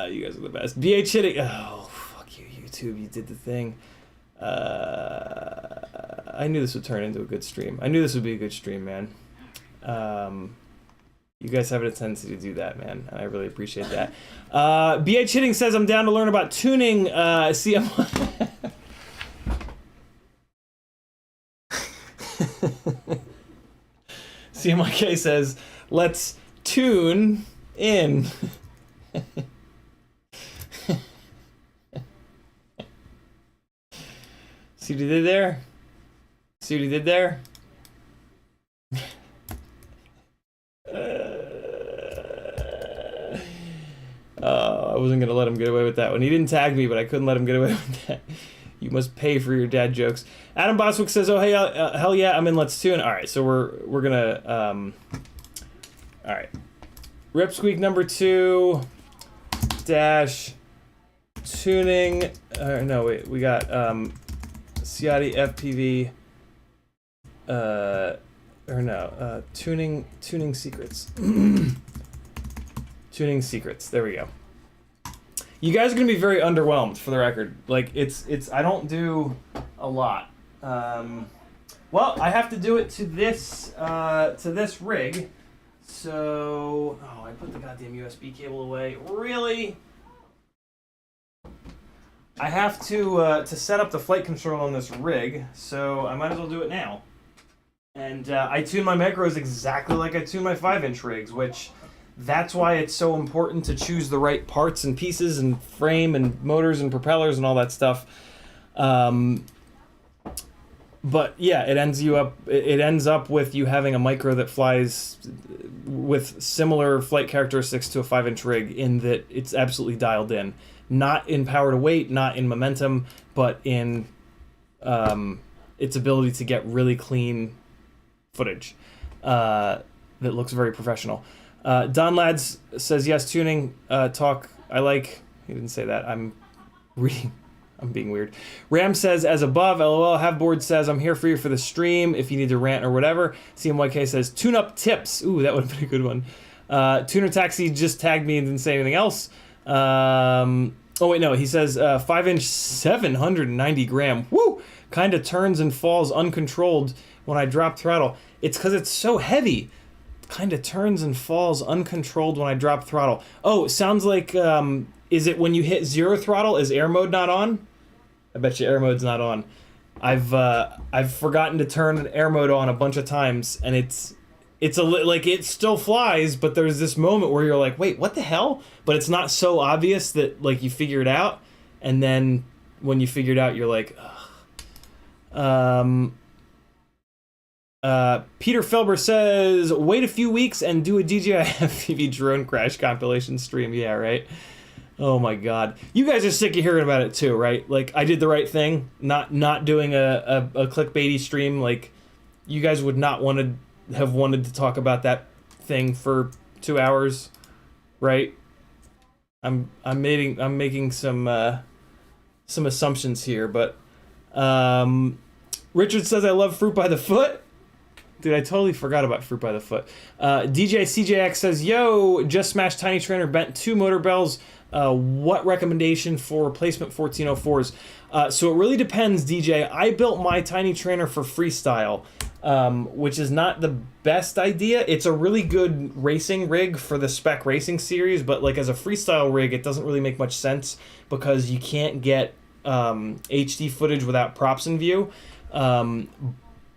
You guys are the best. BH hitting, oh, fuck you, YouTube, you did the thing. I knew this would turn into a good stream. I knew this would be a good stream, man. You guys have a tendency to do that, man. I really appreciate that. BH Hitting says, I'm down to learn about tuning. CMYK says, let's tune in. See what he did there? See what he did there? I wasn't going to let him get away with that one. He didn't tag me, but I couldn't let him get away with that. You must pay for your dad jokes. Adam Boswick says, oh, hey, hell yeah, I'm in Let's Tune. All right, so we're going to... all right. Ripsqueak number 2, dash, tuning... no, wait, we got CiottiFPV... tuning secrets. Tuning secrets. There we go. You guys are gonna be very underwhelmed, for the record. Like it's. I don't do a lot. Well, I have to do it to this rig. So, oh, I put the goddamn USB cable away. Really? I have to set up the flight control on this rig, so I might as well do it now. And I tune my macros exactly like I tune my 5-inch rigs, which that's why it's so important to choose the right parts and pieces and frame and motors and propellers and all that stuff. But yeah, it ends up with you having a micro that flies with similar flight characteristics to a 5-inch rig, in that it's absolutely dialed in. Not in power to weight, not in momentum, but in its ability to get really clean footage that looks very professional. Don Lads says, yes, tuning, talk, I like... He didn't say that. I'm reading I'm being weird. Ram says, as above, LOL. Haveboard says, I'm here for you for the stream if you need to rant or whatever. CMYK says, tune-up tips. Ooh, that would have been a good one. Tuner Taxi just tagged me and didn't say anything else. Oh, wait, no. He says, 5-inch, 790 gram. Woo! Kind of turns and falls uncontrolled when I drop throttle. It's because it's so heavy. Kind of turns and falls uncontrolled when I drop throttle. Oh, sounds like, is it when you hit 0 throttle? Is air mode not on? I bet you air mode's not on. I've forgotten to turn air mode on a bunch of times, and it's like it still flies, but there's this moment where you're like, wait, what the hell? But it's not so obvious that like you figure it out, and then when you figure it out, you're like, ugh. Peter Felber says, wait a few weeks and do a DJI FPV drone crash compilation stream. Yeah, right. Oh my god. You guys are sick of hearing about it too, right? Like, I did the right thing, not doing a clickbaity stream. Like, you guys would not have wanted to talk about that thing for 2 hours, right? I'm making some assumptions here, but Richard says, I love Fruit by the Foot. Dude, I totally forgot about Fruit by the Foot. DJ CJX says, yo, just smashed Tiny Trainer, bent 2 motor bells. What recommendation for replacement 1404s? So it really depends, DJ. I built my Tiny Trainer for freestyle, which is not the best idea. It's a really good racing rig for the spec racing series, but like as a freestyle rig, it doesn't really make much sense because you can't get HD footage without props in view.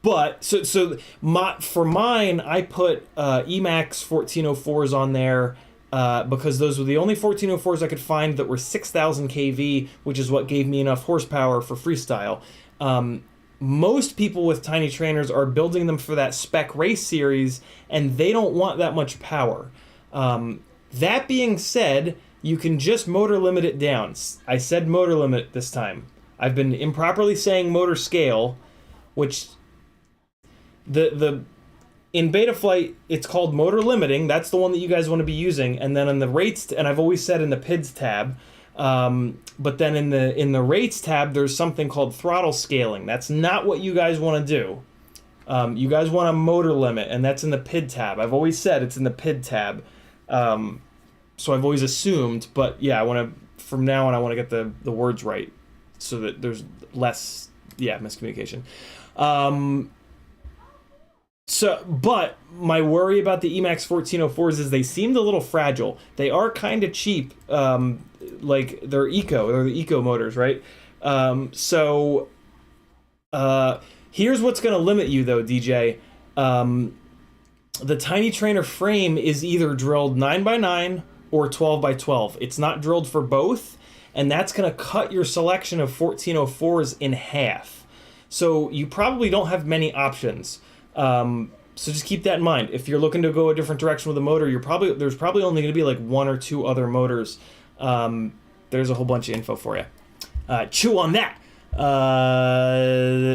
But for mine, I put Emax 1404s on there because those were the only 1404s I could find that were 6,000 kV, which is what gave me enough horsepower for freestyle. Most people with Tiny Trainers are building them for that spec race series, and they don't want that much power. That being said, you can just motor limit it down. I said motor limit this time. I've been improperly saying motor scale, which in Betaflight, it's called motor limiting. That's the one that you guys want to be using. And then in the rates, and I've always said in the PIDs tab, but then in the rates tab, there's something called throttle scaling. That's not what you guys want to do. You guys want a motor limit, and that's in the PID tab. I've always said it's in the PID tab. So I've always assumed, but yeah, from now on, I want to get the words right so that there's less, miscommunication. But my worry about the Emax 1404s is they seemed a little fragile. They are kind of cheap. Like they're the eco motors, right? Here's what's going to limit you though, DJ. The Tiny Trainer frame is either drilled 9x9 or 12x12. It's not drilled for both, and that's going to cut your selection of 1404s in half. So you probably don't have many options. So just keep that in mind. If you're looking to go a different direction with a motor, there's probably only going to be like 1 or 2 other motors. There's a whole bunch of info for you. Chew on that.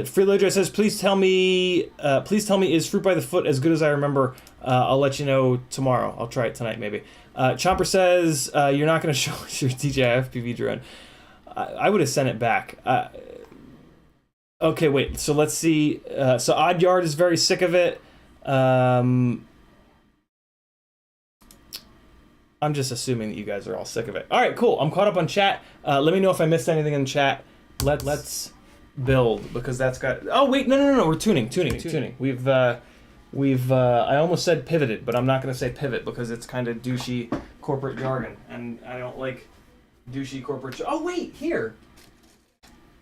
Freeloader says, please tell me, is Fruit by the Foot as good as I remember? I'll let you know tomorrow. I'll try it tonight, maybe. Chomper says, you're not going to show us your DJI FPV drone. I would have sent it back. Okay, wait. So let's see. So Odd Yard is very sick of it. I'm just assuming that you guys are all sick of it. All right, cool. I'm caught up on chat. Let me know if I missed anything in chat. Let's build, because that's got. Oh wait, no. We're tuning. We've I almost said pivoted, but I'm not gonna say pivot because it's kind of douchey corporate jargon, and I don't like douchey corporate. Oh wait, here.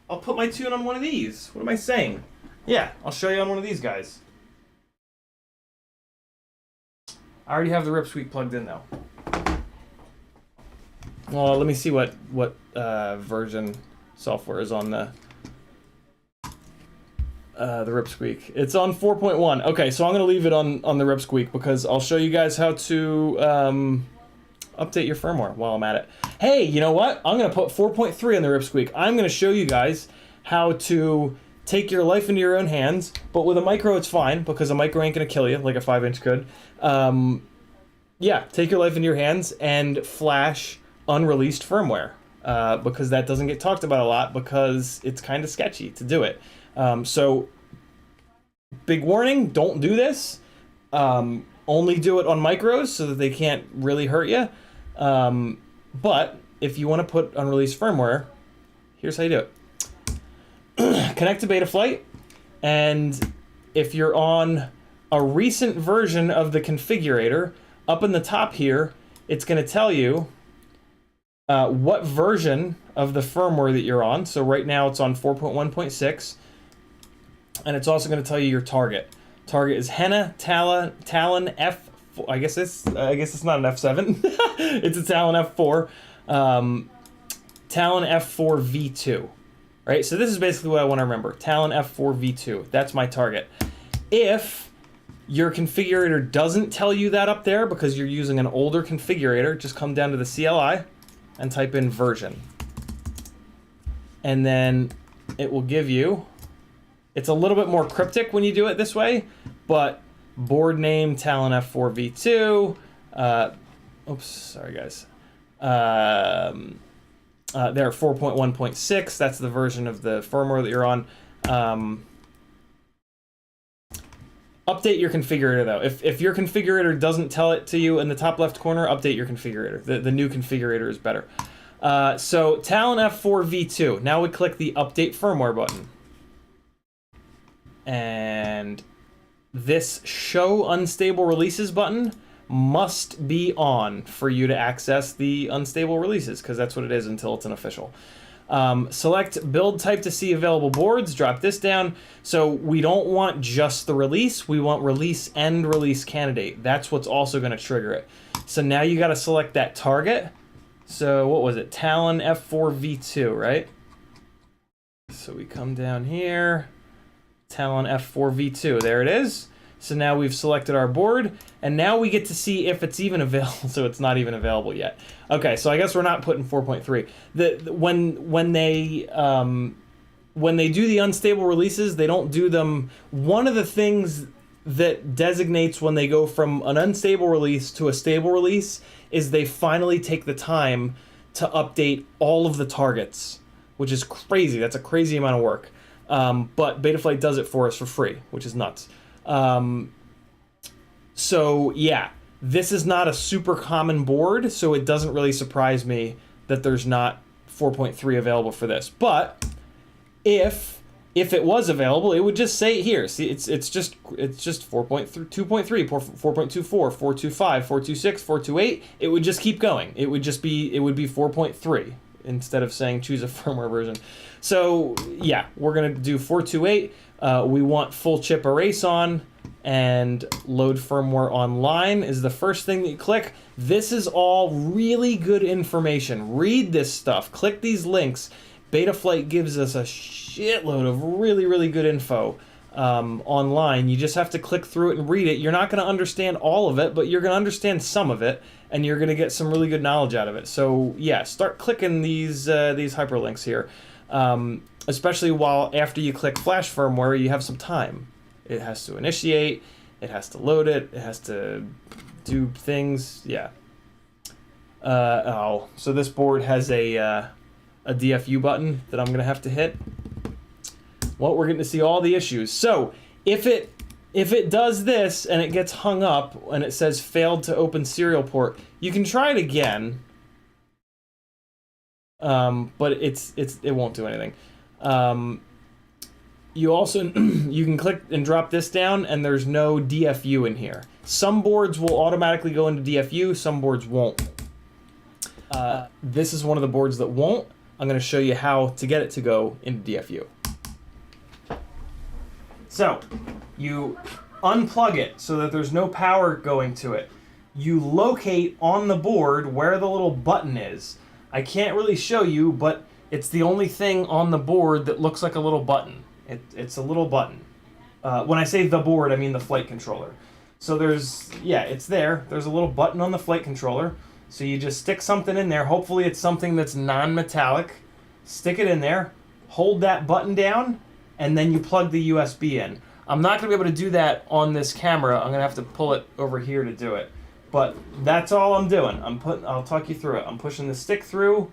I'll put my tune on one of these. What am I saying? Yeah, I'll show you on one of these guys. I already have the Ripsqueak plugged in though. Well, let me see what version software is on the Ripsqueak. It's on 4.1. Okay, so I'm going to leave it on the Ripsqueak because I'll show you guys how to update your firmware while I'm at it. Hey, you know what? I'm going to put 4.3 on the Ripsqueak. I'm going to show you guys how to take your life into your own hands, but with a micro it's fine because a micro ain't going to kill you like a 5-inch could. Yeah, take your life into your hands and flash unreleased firmware. because that doesn't get talked about a lot because it's kind of sketchy to do it. So big warning, don't do this. Only do it on micros so that they can't really hurt you. But if you want to put unreleased firmware, here's how you do it. Connect to Betaflight, and if you're on a recent version of the configurator, up in the top here, it's going to tell you what version of the firmware that you're on. So right now it's on 4.1.6, and it's also going to tell you your target. Target is Henna Talon F. I guess it's not an F7. It's a Talon F4. Talon F4 V2. Right, so this is basically what I want to remember. Talon F4 V2. That's my target. If your configurator doesn't tell you that up there because you're using an older configurator, just come down to the CLI and type in version. And then it will give you, it's a little bit more cryptic when you do it this way, but board name Talon F4 V2. Oops, sorry guys. They're 4.1.6. That's the version of the firmware that you're on. Update your configurator though. If your configurator doesn't tell it to you in the top left corner, update your configurator. The new configurator is better. So Talon F4 V2. Now we click the update firmware button. And this show unstable releases button must be on for you to access the unstable releases, because that's what it is until it's an official. Select build type to see available boards, drop this down. So we don't want just the release, we want release and release candidate. That's what's also going to trigger it. So now you got to select that target. So what was it? Talon F4 V2, right? So we come down here, Talon F4 V2, there it is. So now we've selected our board, and now we get to see if it's even available. So it's not even available yet. Okay, so I guess we're not putting 4.3. When they do the unstable releases, they don't do them. One of the things that designates when they go from an unstable release to a stable release is they finally take the time to update all of the targets, which is crazy. That's a crazy amount of work. But Betaflight does it for us for free, which is nuts. So yeah, this is not a super common board, so it doesn't really surprise me that there's not 4.3 available for this. But if it was available, it would just say here. See, it's just 4.3, 2.3, 4.24, 4.25, 4.26, 4.28. It would just keep going. It would be 4.3 instead of saying choose a firmware version. So yeah, we're gonna do 4.28. We want full chip erase on, and load firmware online is the first thing that you click. This is all really good information. Read this stuff. Click these links. Betaflight gives us a shitload of really, really good info online. You just have to click through it and read it. You're not going to understand all of it, but you're going to understand some of it, and you're going to get some really good knowledge out of it. So yeah, start clicking these hyperlinks here. Especially after you click flash firmware, you have some time. It has to initiate, it has to load it, it has to do things, yeah. So this board has a DFU button that I'm gonna have to hit. Well, we're getting to see all the issues. So if it does this and it gets hung up and it says failed to open serial port, you can try it again. But it won't do anything. You also you can click and drop this down, and there's no DFU in here. Some boards will automatically go into DFU, some boards won't. This is one of the boards that won't. I'm going to show you how to get it to go into DFU. So you unplug it so that there's no power going to it. You locate on the board where the little button is. I can't really show you, but it's the only thing on the board that looks like a little button. It's a little button. When I say the board, I mean the flight controller. So it's there. There's a little button on the flight controller. So you just stick something in there. Hopefully it's something that's non-metallic. Stick it in there, hold that button down, and then you plug the USB in. I'm not going to be able to do that on this camera. I'm going to have to pull it over here to do it. But that's all I'm doing. I'll talk you through it. I'm pushing the stick through.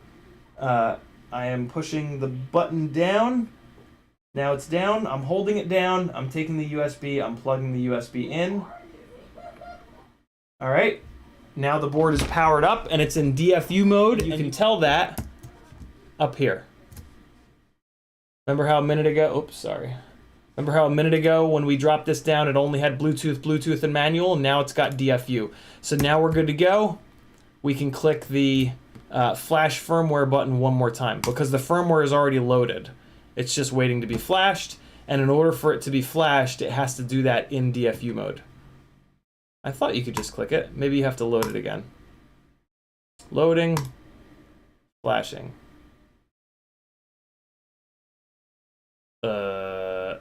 I am pushing the button down. Now it's down. I'm holding it down. I'm taking the USB. I'm plugging the USB in. All right. Now the board is powered up and it's in DFU mode. You can tell that up here. Remember how a minute ago, oops, sorry. Remember how a minute ago when we dropped this down, it only had Bluetooth, and manual, and now it's got DFU. So now we're good to go. We can click the flash firmware button one more time because the firmware is already loaded. It's just waiting to be flashed, and in order for it to be flashed, it has to do that in DFU mode. I thought you could just click it. Maybe you have to load it again. Loading, flashing.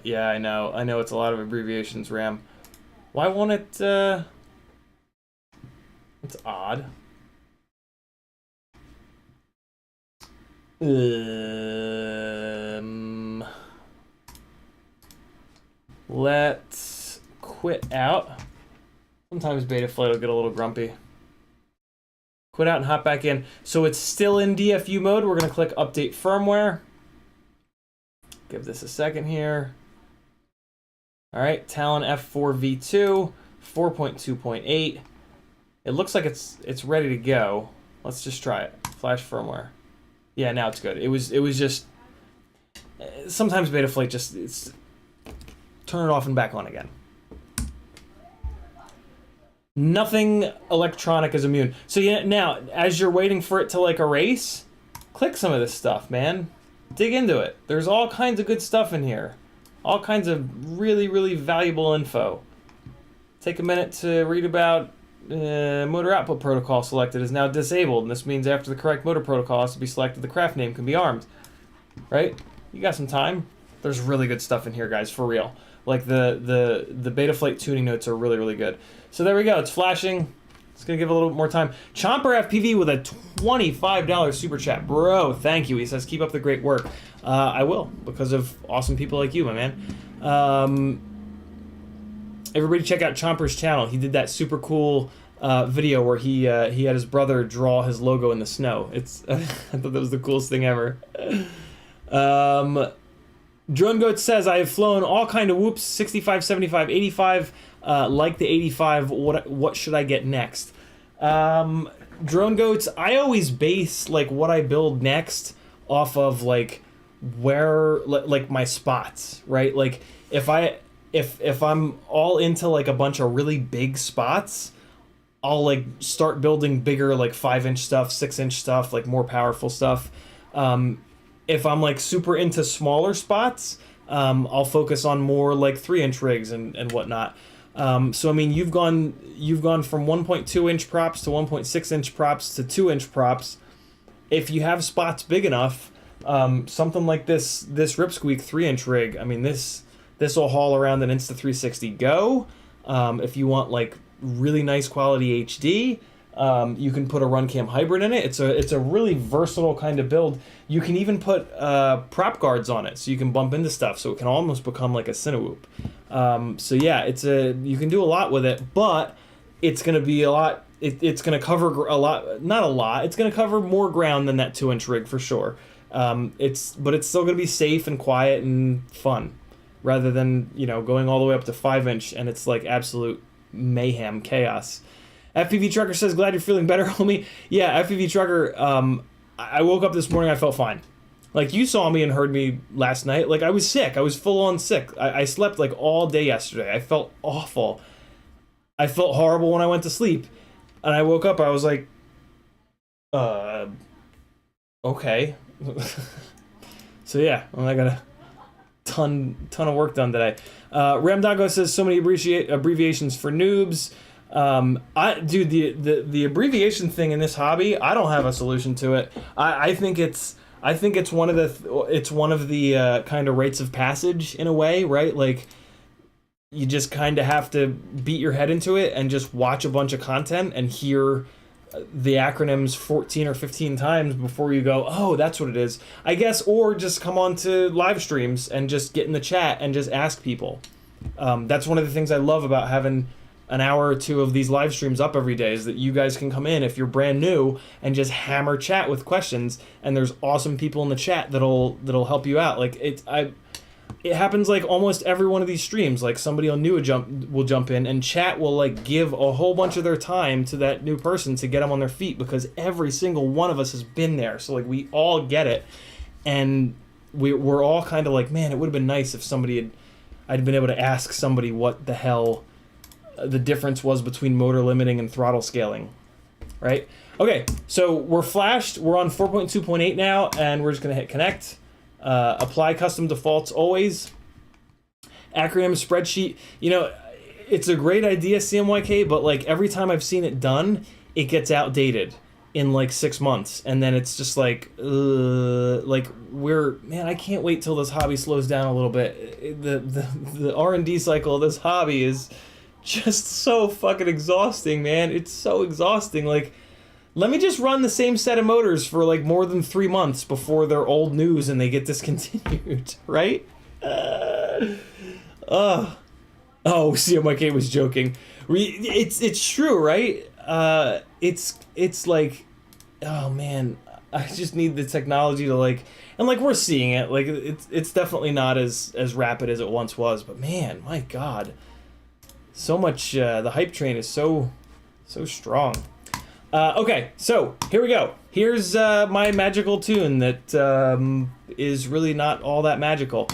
Yeah, I know it's a lot of abbreviations, Ram. Why won't it, it's odd. Let's quit out. Sometimes Betaflight will get a little grumpy. Quit out and hop back in. So it's still in DFU mode. We're gonna click update firmware. Give this a second here. All right, Talon F4 V2, 4.2.8. It looks like it's ready to go. Let's just try it. Flash firmware. Yeah, now it's good. It was just sometimes Betaflight just turn it off and back on again. Nothing electronic is immune. So yeah, now as you're waiting for it to like erase, click some of this stuff, man. Dig into it. There's all kinds of good stuff in here. All kinds of really, really valuable info. Take a minute to read about motor output protocol selected is now disabled, and this means after the correct motor protocol has to be selected, the craft name can be armed. Right? You got some time. There's really good stuff in here, guys, for real. Like the Betaflight tuning notes are really, really good. So there we go. It's flashing. It's gonna give it a little bit more time. Chomper FPV with a $25 super chat. Bro, thank you. He says, keep up the great work. I will, because of awesome people like you, my man. Everybody check out Chomper's channel. He did that super cool video where he had his brother draw his logo in the snow. It's I thought that was the coolest thing ever. Drone Goat says, I have flown all kind of whoops, 65, 75, 85. Like the 85, what should I get next? Drone Goats, I always base like what I build next off of like where like my spots, right? Like if I'm all into like a bunch of really big spots, I'll like start building bigger like 5-inch stuff, 6-inch stuff, like more powerful stuff. If I'm like super into smaller spots, I'll focus on more like 3-inch rigs and whatnot. So I mean, you've gone from 1.2-inch props to 1.6-inch props to 2-inch props. If you have spots big enough, something like this Ripsqueak 3-inch rig, I mean this will haul around an Insta360 Go. If you want like really nice quality HD, you can put a Runcam hybrid in it. It's a really versatile kind of build. You can even put prop guards on it, so you can bump into stuff. So it can almost become like a Cinewhoop. So yeah, you can do a lot with it, but it's gonna be a lot. It's gonna cover a lot, not a lot. It's gonna cover more ground than that 2-inch rig for sure. But it's still gonna be safe and quiet and fun, rather than going all the way up to 5-inch and it's like absolute mayhem chaos. FPV Trucker says, glad you're feeling better, homie. Yeah, FPV Trucker, I woke up this morning, I felt fine. Like, you saw me and heard me last night. Like, I was sick. I was full on sick. I slept, like, all day yesterday. I felt awful. I felt horrible when I went to sleep. And I woke up, I was like, okay. So, yeah, I got a ton of work done today. Ramdago says, so many abbreviations for noobs. Dude, the abbreviation thing in this hobby, I don't have a solution to it. I think it's one of the kind of rites of passage in a way, right? Like, you just kind of have to beat your head into it and just watch a bunch of content and hear the acronyms 14 or 15 times before you go, oh, that's what it is, I guess. Or just come on to live streams and just get in the chat and just ask people. That's one of the things I love about having an hour or two of these live streams up every day is that you guys can come in if you're brand new and just hammer chat with questions, and there's awesome people in the chat that'll help you out. Like it happens like almost every one of these streams. Like somebody new will jump in, and chat will like give a whole bunch of their time to that new person to get them on their feet, because every single one of us has been there. So like we all get it, and we're all kind of like, man, it would have been nice if I'd been able to ask somebody what the hell the difference was between motor limiting and throttle scaling, right? Okay, so we're flashed. We're on 4.2.8 now, and we're just gonna hit connect. Apply custom defaults always. Acronym spreadsheet. You know, it's a great idea, CMYK, but like every time I've seen it done, it gets outdated in like 6 months, and then it's just like I can't wait till this hobby slows down a little bit. The R&D cycle of this hobby is just so fucking exhausting, man. It's so exhausting. Like, let me just run the same set of motors for like more than 3 months before they're old news and they get discontinued, right? Oh, CMYK was joking. It's true, right? It's like, oh man, I just need the technology to like, and like we're seeing it. Like it's definitely not as rapid as it once was, but man, my God, so much. The hype train is so strong. Okay, so here we go. Here's my magical tune that is really not all that magical.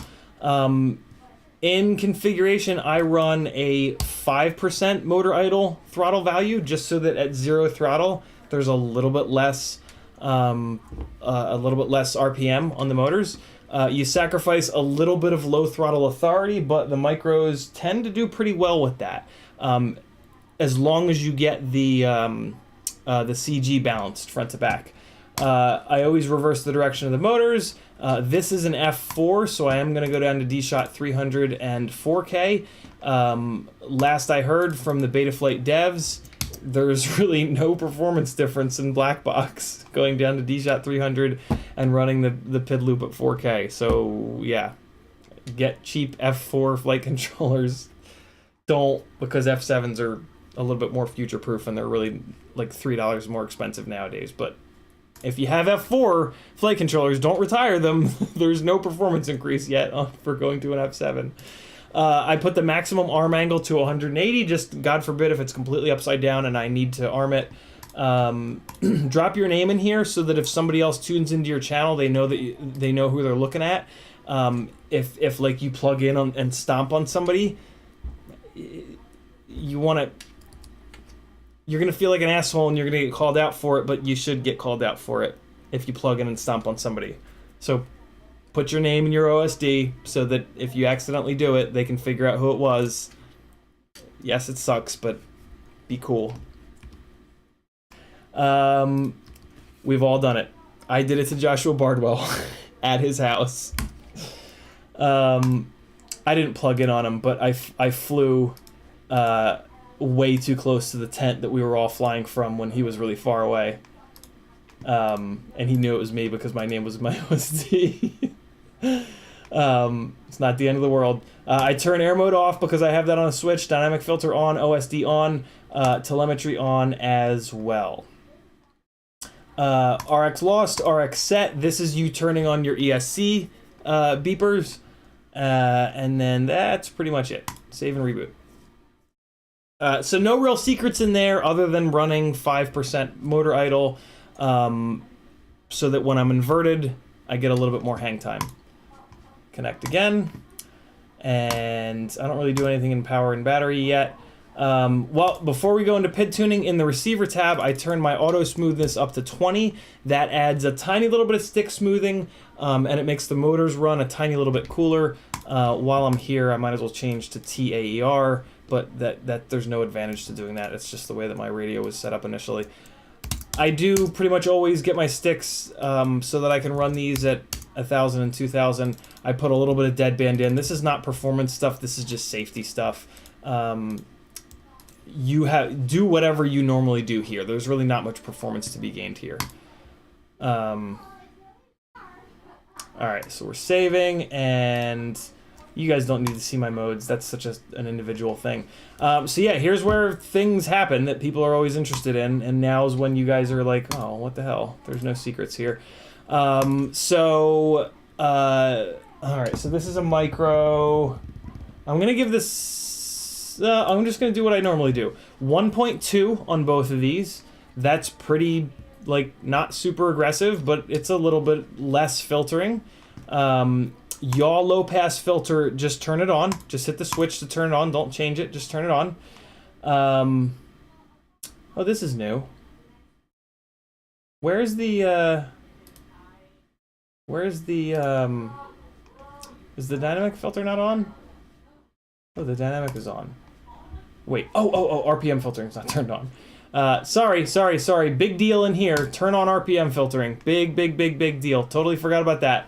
In configuration, I run a 5% motor idle throttle value, just so that at 0 throttle, there's a little bit less RPM on the motors. You sacrifice a little bit of low throttle authority, but the micros tend to do pretty well with that, as long as you get the CG balanced front to back. I always reverse the direction of the motors. This is an F4, so I am going to go down to D-Shot 300 and 4K. Last I heard from the Betaflight devs, there's really no performance difference in black box going down to D-Shot 300 and running the PID loop at 4K. So yeah, get cheap F4 flight controllers. Don't, because F7s are a little bit more future-proof and they're really like $3 more expensive nowadays. But if you have F4 flight controllers, don't retire them. There's no performance increase yet for going to an F7. I put the maximum arm angle to 180, just God forbid if it's completely upside down and I need to arm it. Drop your name in here so that if somebody else tunes into your channel, they know that they know who they're looking at. If like you plug in and stomp on somebody, you're gonna feel like an asshole and you're gonna get called out for it, but you should get called out for it if you plug in and stomp on somebody. So put your name in your OSD so that if you accidentally do it, they can figure out who it was. Yes, it sucks, but be cool. We've all done it. I did it to Joshua Bardwell at his house. I didn't plug in on him, but I flew way too close to the tent that we were all flying from when he was really far away. And he knew it was me because my name was in my OSD. It's not the end of the world. I turn air mode off because I have that on a switch, dynamic filter on, OSD on, telemetry on as well. RX lost, RX set. This is you turning on your ESC beepers. And then that's pretty much it. Save and reboot. So no real secrets in there other than running 5% motor idle, so that when I'm inverted, I get a little bit more hang time. Connect again, and I don't really do anything in power and battery yet. Well, before we go into PID tuning, in the receiver tab, I turn my auto smoothness up to 20. That adds a tiny little bit of stick smoothing, and it makes the motors run a tiny little bit cooler. While I'm here, I might as well change to TAER, but that there's no advantage to doing that. It's just the way that my radio was set up initially. I do pretty much always get my sticks so that I can run these at 1,000 and 2,000. I put a little bit of deadband in. This is not performance stuff. This is just safety stuff. You do whatever you normally do here. There's really not much performance to be gained here. All right, so we're saving, and You guys don't need to see my modes. That's such an individual thing. So yeah, here's where things happen that people are always interested in, and now is when you guys are like, oh, what the hell? There's no secrets here. All right, so this is a micro. I'm gonna give this, I'm just gonna do what I normally do. 1.2 on both of these. That's pretty, like, not super aggressive, but it's a little bit less filtering. Yaw low pass filter, just turn it on. Just hit the switch to turn it on. Don't change it, just turn it on. Oh, this is new. Where's the, is the dynamic filter not on? Oh, the dynamic is on. Wait, oh, RPM filtering is not turned on. Sorry. Big deal in here. Turn on RPM filtering. Big deal. Totally forgot about that.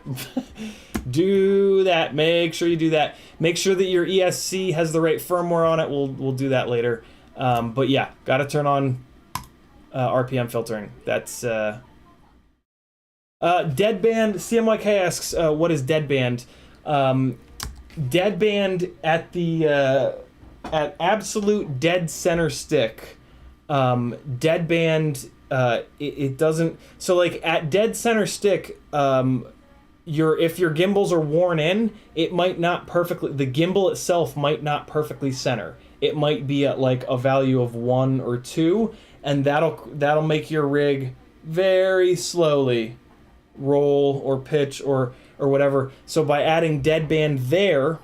Do that. Make sure you do that. Make sure that your ESC has the right firmware on it. We'll do that later. But yeah, gotta turn on RPM filtering. That's Deadband. CMYK asks, what is Deadband? Deadband at the at absolute dead center stick. Deadband, it doesn't. So like at dead center stick, if your gimbals are worn in, it might not perfectly. The gimbal itself might not perfectly center. It might be at like a value of 1 or 2, and that'll make your rig very slowly roll or pitch or whatever. So by adding deadband there,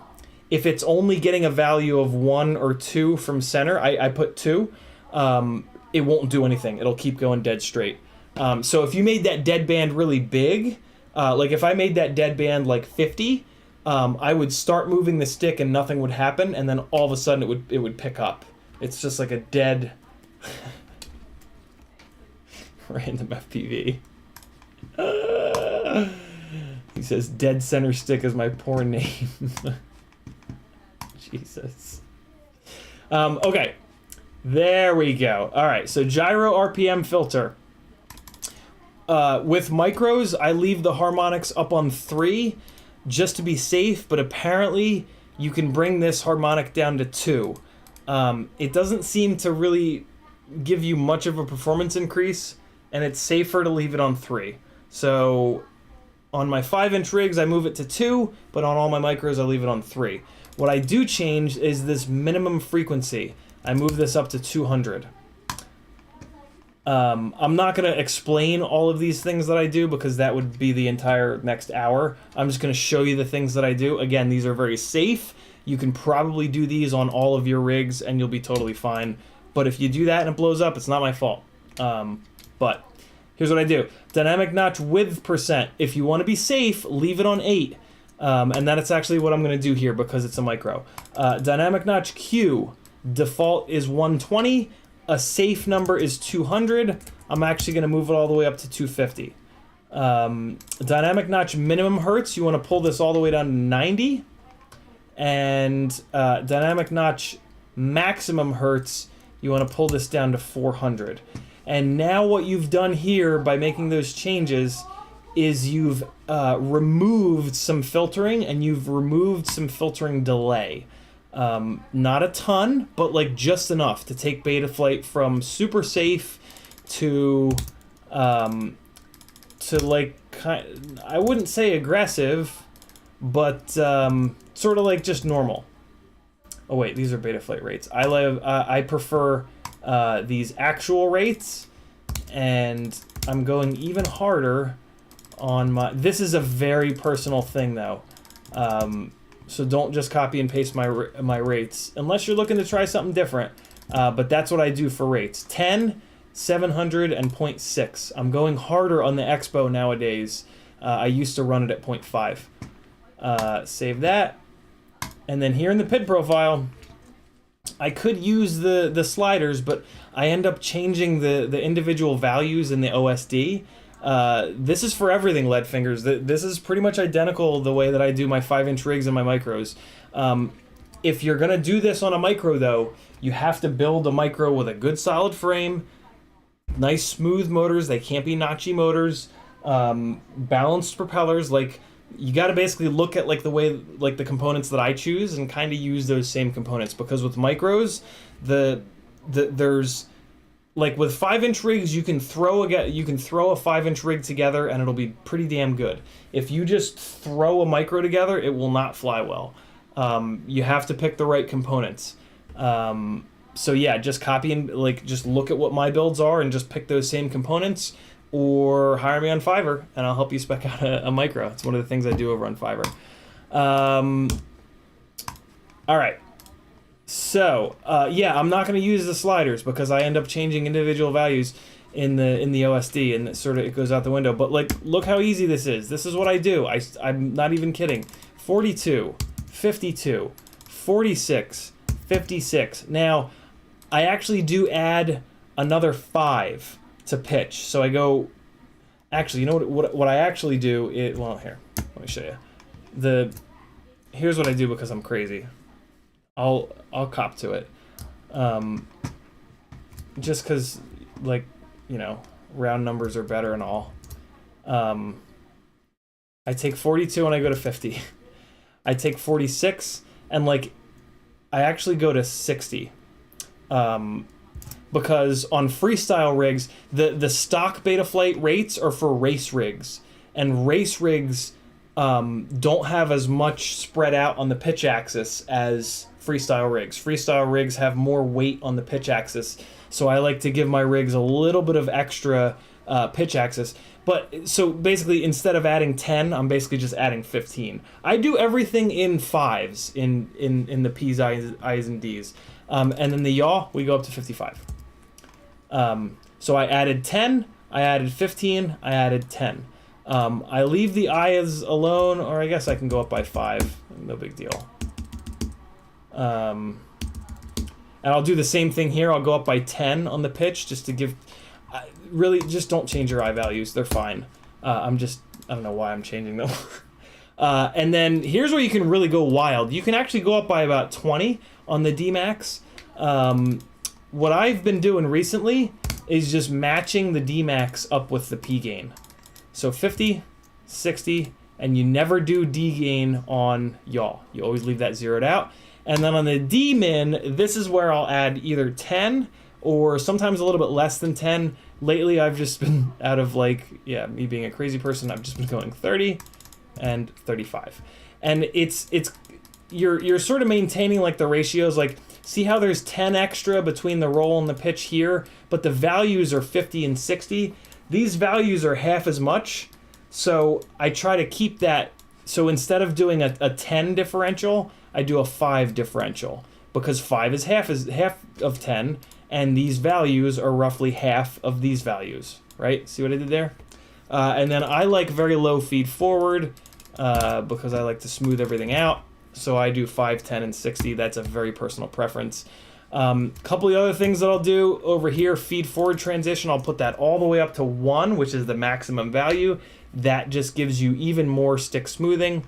if it's only getting a value of 1 or 2 from center, I put 2, it won't do anything. It'll keep going dead straight. So if you made that deadband really big, like if I made that deadband like 50, I would start moving the stick and nothing would happen, and then all of a sudden it would pick up. It's just like a dead random FPV. He says dead center stick is my porn name. Jesus. Okay, there we go. All right, so Gyro Rpm Filter. With micros, I leave the harmonics up on 3 just to be safe, but apparently you can bring this harmonic down to 2. It doesn't seem to really give you much of a performance increase, and it's safer to leave it on 3. So on my 5-inch rigs, I move it to 2, but on all my micros, I leave it on 3. What I do change is this minimum frequency. I move this up to 200. I'm not going to explain all of these things that I do because that would be the entire next hour. I'm just going to show you the things that I do. Again, these are very safe. You can probably do these on all of your rigs and you'll be totally fine. But if you do that and it blows up, it's not my fault. But here's what I do. Dynamic notch width percent. If you want to be safe, leave it on 8. And that's actually what I'm going to do here because it's a micro. Dynamic notch Q. Default is 120. A safe number is 200. I'm actually going to move it all the way up to 250. Dynamic notch minimum hertz, you want to pull this all the way down to 90. And dynamic notch maximum hertz, you want to pull this down to 400. And now what you've done here by making those changes is you've removed some filtering and you've removed some filtering delay. Not a ton, but like just enough to take Betaflight from super safe to like I wouldn't say aggressive, but sort of like just normal. Oh wait, these are Betaflight rates. I prefer these actual rates, and I'm going even harder on my. This is a very personal thing though. So don't just copy and paste my rates, unless you're looking to try something different. But that's what I do for rates. 10, 700, and 0.6. I'm going harder on the Expo nowadays. I used to run it at 0.5. Save that. And then here in the PID profile, I could use the sliders, but I end up changing the individual values in the OSD. This is for everything, lead fingers. This is pretty much identical the way that I do my 5-inch rigs and my micros. If you're gonna do this on a micro though, you have to build a micro with a good solid frame, nice smooth motors. They can't be notchy motors, balanced propellers. Like you got to basically look at like the way, like the components that I choose and kind of use those same components, because with micros, there's like with 5-inch rigs, you can throw a 5-inch rig together and it'll be pretty damn good. If you just throw a micro together, it will not fly well. You have to pick the right components. So yeah, just copy and like just look at what my builds are and just pick those same components, or hire me on Fiverr and I'll help you spec out a micro. It's one of the things I do over on Fiverr. All right. So yeah, I'm not going to use the sliders because I end up changing individual values in the OSD, and it goes out the window. But like, look how easy this is. This is what I do. I'm not even kidding. 42, 52, 46, 56. Now, I actually do add another 5 to pitch. So I go, actually, you know what I actually do is, well, here, let me show you. Here's what I do because I'm crazy. I'll cop to it. Just because, like, you know, round numbers are better and all. I take 42 and I go to 50. I take 46 and, like, I actually go to 60. Because on freestyle rigs, the stock Betaflight rates are for race rigs. And race rigs don't have as much spread out on the pitch axis as freestyle rigs. Freestyle rigs have more weight on the pitch axis, so I like to give my rigs a little bit of extra pitch axis. But so basically, instead of adding 10, I'm basically just adding 15. I do everything in 5s in the P's, I's, and D's, and then the yaw we go up to 55. So I added 10, I added 15, I added 10. I leave the I's alone, or I guess I can go up by 5. No big deal. And I'll do the same thing here. I'll go up by 10 on the pitch just to give... really, just don't change your I values. They're fine. I don't know why I'm changing them. And then here's where you can really go wild. You can actually go up by about 20 on the D-Max. What I've been doing recently is just matching the D-Max up with the P-gain. So 50, 60, and you never do D-gain on yaw. You always leave that zeroed out. And then on the D-min, this is where I'll add either 10 or sometimes a little bit less than 10. Lately, I've just been out of, like, yeah, me being a crazy person, I've just been going 30 and 35. And you're sort of maintaining, like, the ratios. Like, see how there's 10 extra between the roll and the pitch here, but the values are 50 and 60. These values are half as much, so I try to keep that. So instead of doing a 10 differential, I do a 5 differential, because 5 is half of 10, and these values are roughly half of these values, right? See what I did there? And then I like very low feed forward because I like to smooth everything out. So I do 5, 10, and 60. That's a very personal preference. Couple of other things that I'll do over here, feed forward transition, I'll put that all the way up to 1, which is the maximum value. That just gives you even more stick smoothing.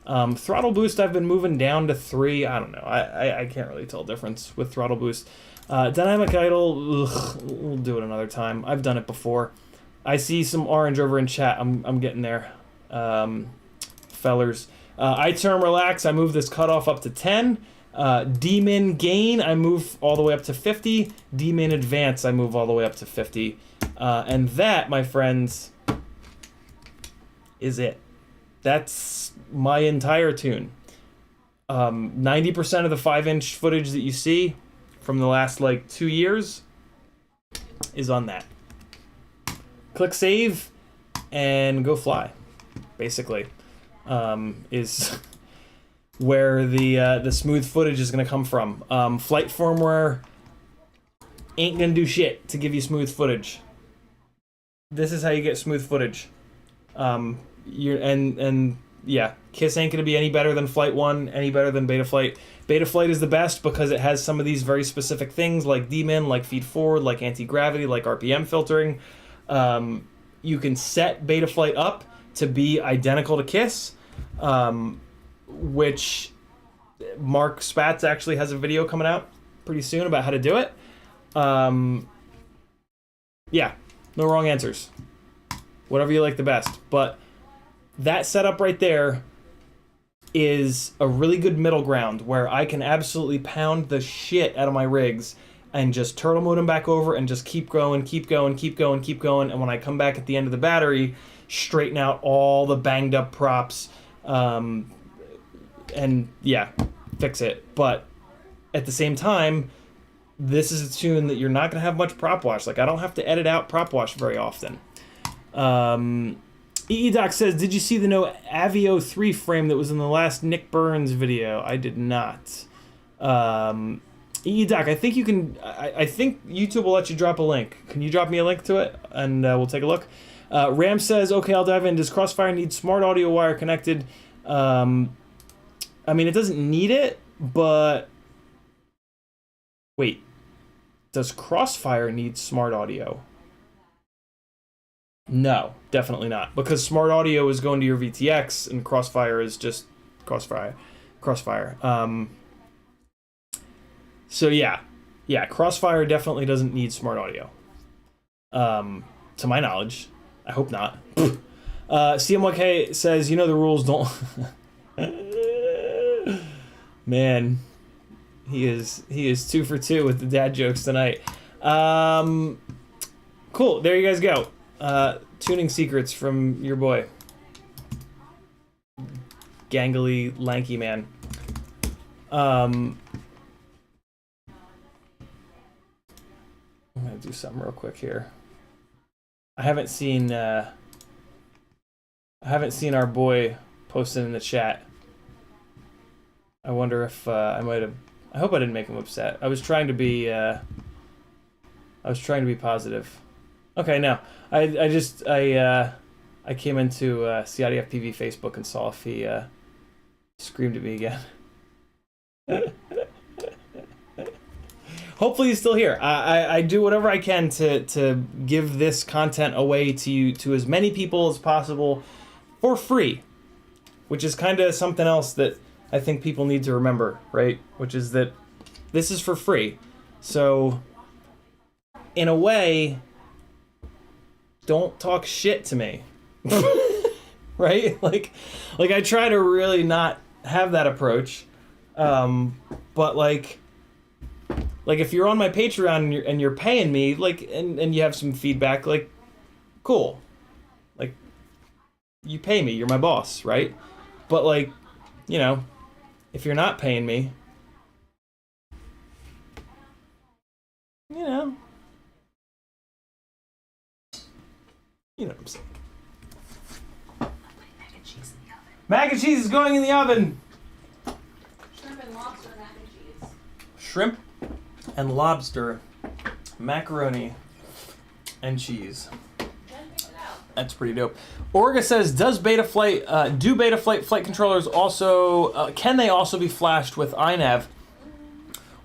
Throttle boost, I've been moving down to 3. I don't know. I can't really tell the difference with throttle boost. Dynamic idle, we'll do it another time. I've done it before. I see some orange over in chat. I'm getting there, fellers. I-term relax, I move this cutoff up to 10. D-min gain, I move all the way up to 50. D-min advance, I move all the way up to 50. And that, my friends, is it. That's my entire tune. 90% of the 5-inch footage that you see from the last, like, 2 years is on that. Click save and go fly, basically, is where the smooth footage is going to come from. Flight firmware ain't going to do shit to give you smooth footage. This is how you get smooth footage. Yeah, KISS ain't gonna be any better than Flight 1, any better than Betaflight. Betaflight is the best because it has some of these very specific things like D-min, like feed forward, like anti-gravity, like RPM filtering. You can set Betaflight up to be identical to KISS, which Mark Spatz actually has a video coming out pretty soon about how to do it. Yeah, no wrong answers. Whatever you like the best, but that setup right there is a really good middle ground where I can absolutely pound the shit out of my rigs and just turtle mode them back over and just keep going, keep going, keep going, keep going. And when I come back at the end of the battery, straighten out all the banged up props, and yeah, fix it. But at the same time, this is a tune that you're not going to have much prop wash. Like, I don't have to edit out prop wash very often. EEDoc says, did you see the no Avio 3 frame that was in the last Nick Burns video? I did not. EEDoc, I think you can... I think YouTube will let you drop a link. Can you drop me a link to it? And we'll take a look. Ram says, okay, I'll dive in. Does Crossfire need smart audio wire connected? I mean, it doesn't need it, but... Wait. Does Crossfire need smart audio? No, definitely not. Because smart audio is going to your VTX and Crossfire is just Crossfire. So yeah, Crossfire definitely doesn't need smart audio. To my knowledge. I hope not. CMYK says, you know the rules, don't... Man, he is 2 for 2 with the dad jokes tonight. Cool, there you guys go. Tuning secrets from your boy. Gangly, lanky man. I'm gonna do something real quick here. I haven't seen our boy posted in the chat. I wonder if I might have. I hope I didn't make him upset. I was trying to be positive. Okay, no. I came into CiottiFPV Facebook and saw if he screamed at me again. Hopefully he's still here. I do whatever I can to give this content away to as many people as possible for free, which is kind of something else that I think people need to remember, right? Which is that this is for free. So, in a way, don't talk shit to me. Right? Like I try to really not have that approach. But like if you're on my Patreon and you're paying me, like, and you have some feedback, like, cool. Like, you pay me, you're my boss, right? But like, you know, if you're not paying me, you know what I'm saying. I'm putting mac and cheese in the oven. Mac and cheese is going in the oven. Shrimp and lobster mac and cheese. Shrimp and lobster, macaroni, and cheese. That's pretty dope. Orga says, do Beta Flight flight controllers also, can they also be flashed with iNav?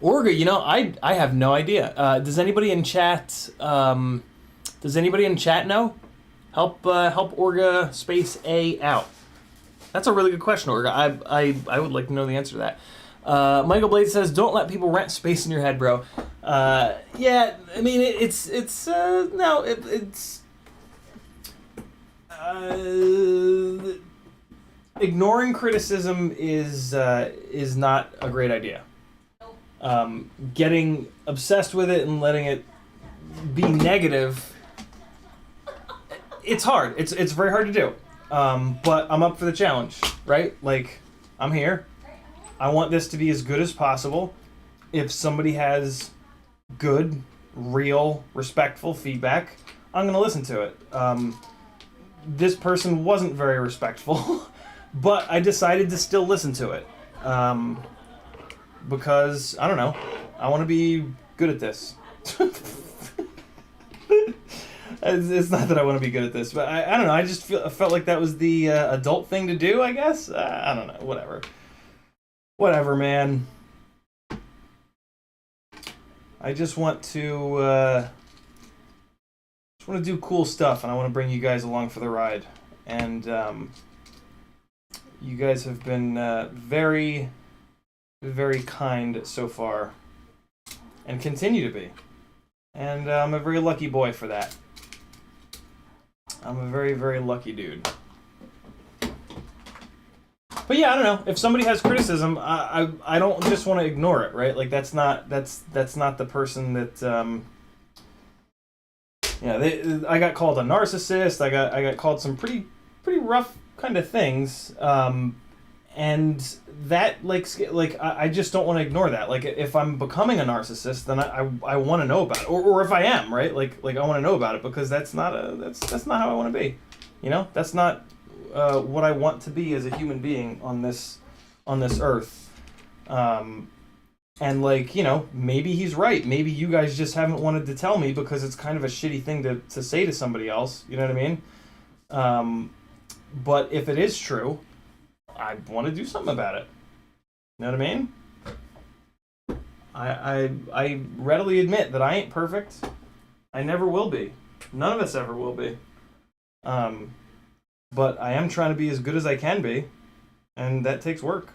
Orga, you know, I have no idea. Does anybody in chat know? Help Orga Space A out. That's a really good question, Orga. I would like to know the answer to that. Michael Blade says, don't let people rent space in your head, bro. Yeah, I mean, ignoring criticism is not a great idea. Getting obsessed with it and letting it be negative, it's hard. It's very hard to do. But I'm up for the challenge, right? Like, I'm here. I want this to be as good as possible. If somebody has good, real, respectful feedback, I'm going to listen to it. This person wasn't very respectful, but I decided to still listen to it. Because, I don't know, I want to be good at this. It's not that I want to be good at this, but I don't know, I just felt like that was the adult thing to do, I guess? I don't know, whatever. Whatever, man. I just want to do cool stuff, and I want to bring you guys along for the ride. And you guys have been very, very kind so far, and continue to be. And I'm a very lucky boy for that. I'm a very, very lucky dude. But yeah, I don't know. If somebody has criticism, I don't just want to ignore it, right? Like that's not the person that I got called a narcissist. I got called some pretty rough kind of things, and that I just don't want to ignore that. Like if I'm becoming a narcissist, then I want to know about it, or if I am, right? Like I want to know about it because that's not how I want to be. You know, that's not what I want to be as a human being on this earth. And like, you know, maybe he's right. Maybe you guys just haven't wanted to tell me because it's kind of a shitty thing to say to somebody else. You know what I mean? But if it is true, I want to do something about it. You know what I mean? I readily admit that I ain't perfect. I never will be. None of us ever will be. But I am trying to be as good as I can be, and that takes work.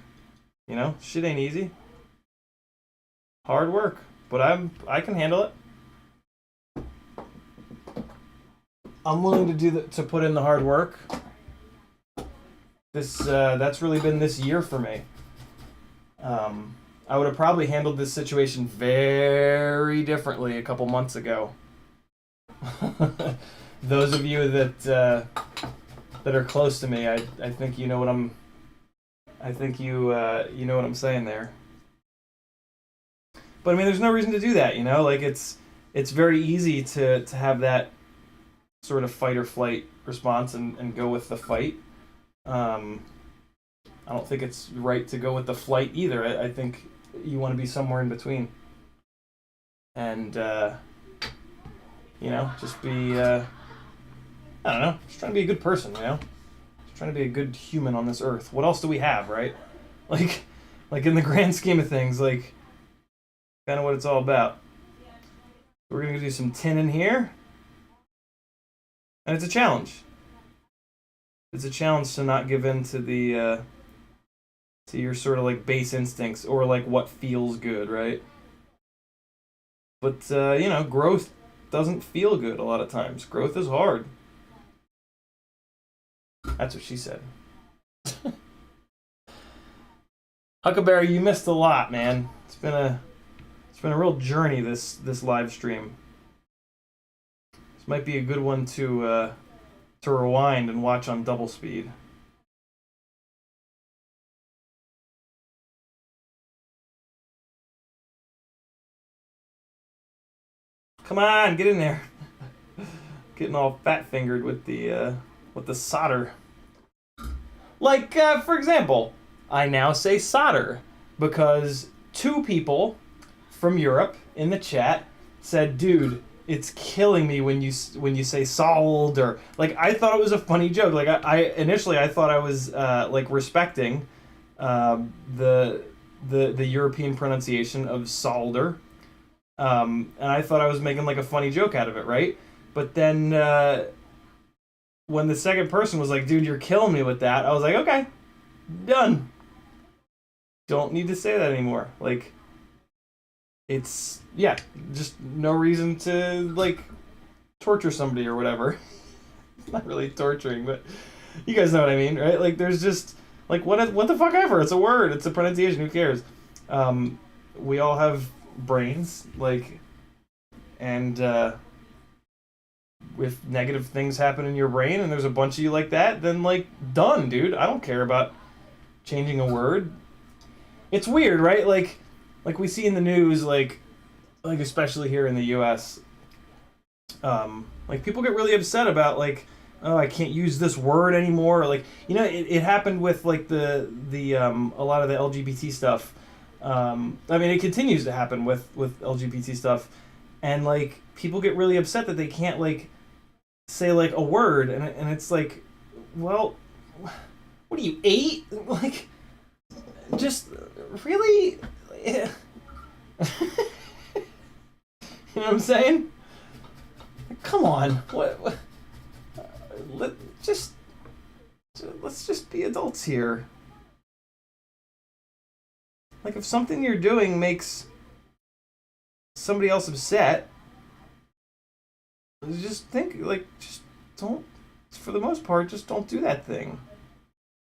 You know, shit ain't easy. Hard work, but I can handle it. I'm willing to put in the hard work. That's really been this year for me. I would have probably handled this situation very differently a couple months ago. Those of you that are close to me, I think you know what I'm. I think you know what I'm saying there. But I mean, there's no reason to do that, you know. Like it's very easy to have that sort of fight or flight response and go with the fight. I don't think it's right to go with the flight either. I think you want to be somewhere in between. And you know, just be I don't know, just trying to be a good person, you know? Just trying to be a good human on this earth. What else do we have, right? Like in the grand scheme of things, like kind of what it's all about. We're going to do some tin in here. And it's a challenge. It's a challenge to not give in to the to your sort of like base instincts or like what feels good, right? But you know, growth doesn't feel good a lot of times. Growth is hard. That's what she said. Huckleberry, you missed a lot, man. It's been a real journey, this live stream. This might be a good one to rewind and watch on double speed. Come on, get in there. Getting all fat fingered with the solder. Like for example, I now say solder because 2 people from Europe in the chat said, "Dude, it's killing me when you say sold," or like I thought it was a funny joke. Like I initially I thought I was like respecting the European pronunciation of solder, and I thought I was making like a funny joke out of it, right? But then when the second person was like, "Dude, you're killing me with that," I was like, "Okay, done. Don't need to say that anymore." Like. It's, yeah, just no reason to, like, torture somebody or whatever. Not really torturing, but you guys know what I mean, right? Like, there's just, like, what the fuck ever. It's a word. It's a pronunciation. Who cares? We all have brains, like, and if negative things happen in your brain and there's a bunch of you like that, then, like, done, dude. I don't care about changing a word. It's weird, right? Like we see in the news, like especially here in the U.S., like people get really upset about like, oh, I can't use this word anymore. Or, like, you know, it happened with like the a lot of the LGBT stuff. I mean, it continues to happen with LGBT stuff, and like people get really upset that they can't like say like a word, and it's like, well, what are you, 8? Like, just really. You know what I'm saying? Come on, what? Let's just be adults here. Like, if something you're doing makes somebody else upset, just think, like, just don't. For the most part, just don't do that thing.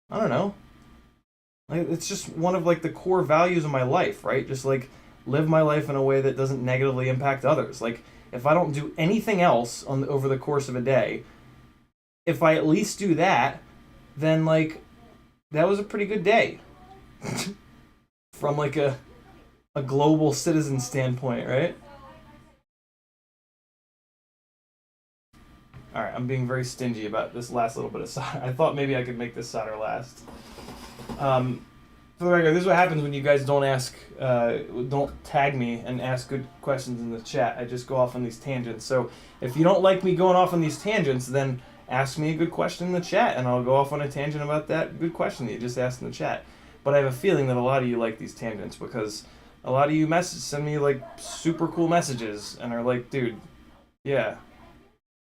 I don't know. Like, it's just one of like the core values of my life, right? Just like live my life in a way that doesn't negatively impact others. Like, if I don't do anything else over the course of a day, if I at least do that, then like that was a pretty good day from like a global citizen standpoint, right? All right, I'm being very stingy about this last little bit of solder. I thought maybe I could make this solder last. For the record, this is what happens when you guys don't tag me and ask good questions in the chat. I just go off on these tangents. So if you don't like me going off on these tangents, then ask me a good question in the chat, and I'll go off on a tangent about that good question that you just asked in the chat. But I have a feeling that a lot of you like these tangents because a lot of you send me like super cool messages and are like, dude, yeah,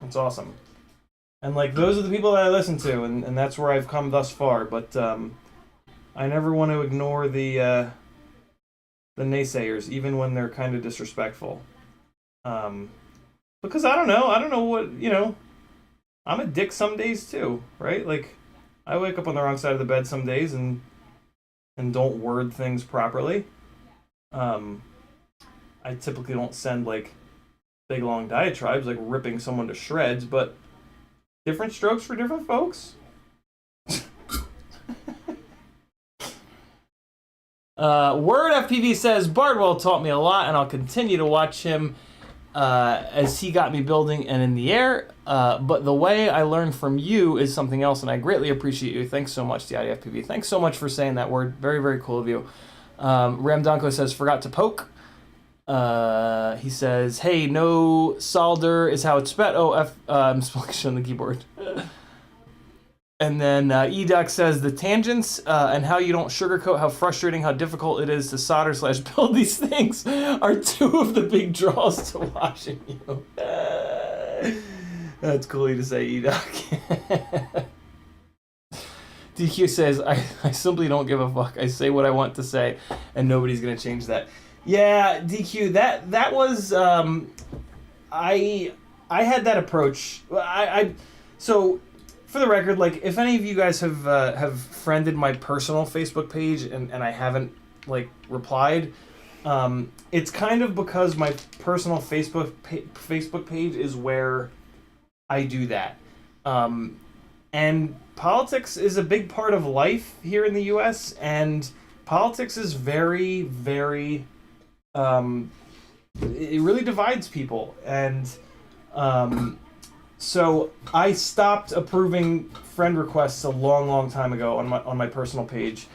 it's awesome. And like those are the people that I listen to, and that's where I've come thus far. But I never want to ignore the naysayers, even when they're kind of disrespectful. Because I don't know what, I'm a dick some days too, right? Like, I wake up on the wrong side of the bed some days and don't word things properly. I typically don't send like big long diatribes, like ripping someone to shreds, but different strokes for different folks. Word FPV says, Bardwell taught me a lot, and I'll continue to watch him as he got me building and in the air. But the way I learned from you is something else, and I greatly appreciate you. Thanks so much, CiottiFPV. Thanks so much for saying that word. Very, very cool of you. Ramdonko says, forgot to poke. He says, hey, no solder is how it's spelled. Oh, I'm spelling on the keyboard. And then Edoc says the tangents and how you don't sugarcoat how frustrating, how difficult it is to solder / build these things are two of the big draws to watching you. That's cool to say, Edoc. DQ says, I simply don't give a fuck. I say what I want to say, and nobody's going to change that. Yeah, DQ, that was... I had that approach. So... For the record, like, if any of you guys have friended my personal Facebook page and I haven't, like, replied, it's kind of because my personal Facebook page is where I do that. And politics is a big part of life here in the U.S., and politics is very, very... it really divides people, and... So I stopped approving friend requests a long, long time ago on my personal page,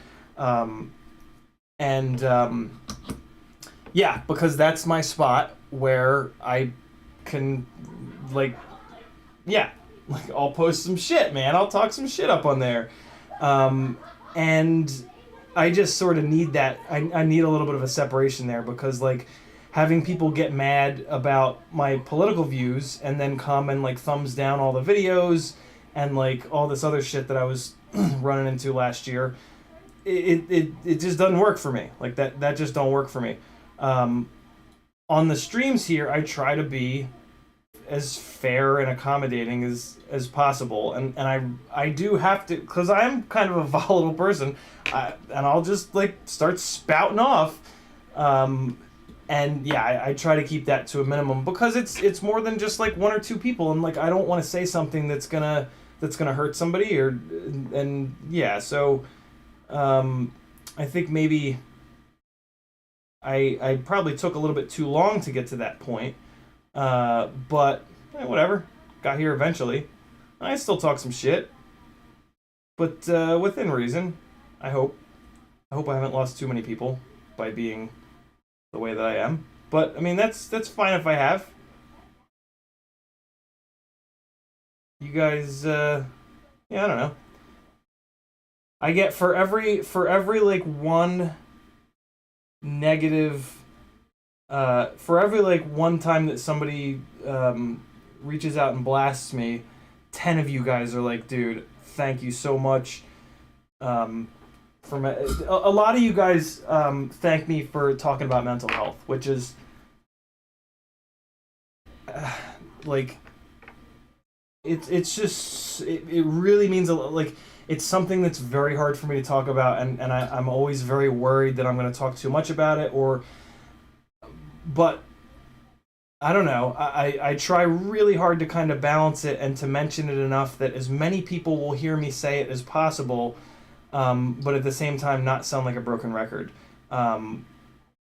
yeah, because that's my spot where I can, like, yeah, like I'll post some shit, man. I'll talk some shit up on there, and I just sort of need that. I need a little bit of a separation there because, like, having people get mad about my political views and then come and like thumbs down all the videos and like all this other shit that I was running into last year, it just doesn't work for me. Like that just don't work for me. On the streams here, I try to be as fair and accommodating as possible, and I do have to, because I'm kind of a volatile person, and I'll just like start spouting off. And yeah, I try to keep that to a minimum because it's more than just like one or two people, and like I don't want to say something that's gonna hurt somebody, and yeah, so I think maybe I probably took a little bit too long to get to that point, but whatever, got here eventually. I still talk some shit, but within reason. I hope I haven't lost too many people by being the way that I am, but I mean that's fine if I have. You guys, yeah, I don't know. I get for every like one negative, for every like one time that somebody reaches out and blasts me, 10 of you guys are like, dude, thank you so much. A lot of you guys thank me for talking about mental health, which is like it really means a lot. Like it's something that's very hard for me to talk about, and I'm always very worried that I'm going to talk too much about it, but I don't know. I try really hard to kind of balance it and to mention it enough that as many people will hear me say it as possible, but at the same time not sound like a broken record.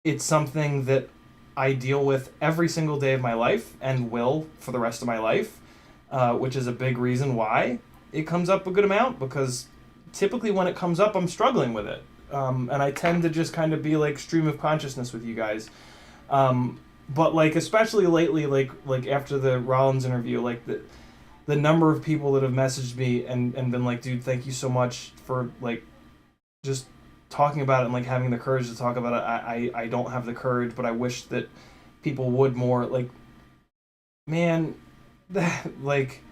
It's something that I deal with every single day of my life and will for the rest of my life, which is a big reason why it comes up a good amount, because typically when it comes up, I'm struggling with it. And I tend to just kind of be like stream of consciousness with you guys. But like, especially lately, like after the Rollins interview, like the number of people that have messaged me and been like, dude, thank you so much for like just talking about it and like having the courage to talk about it. I don't have the courage, but I wish that people would more. Like, man, like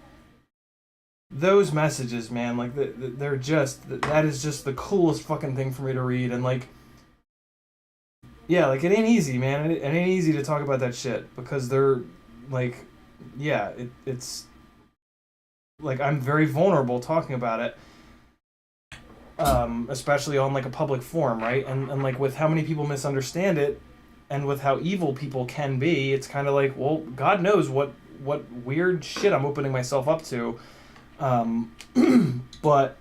those messages, man, like they're just, that is just the coolest fucking thing for me to read. And like, yeah, like it ain't easy, man. It ain't easy to talk about that shit, because they're like, yeah, it's like I'm very vulnerable talking about it, especially on like a public forum, right? And like with how many people misunderstand it, and with how evil people can be, it's kind of like, well, God knows what weird shit I'm opening myself up to, but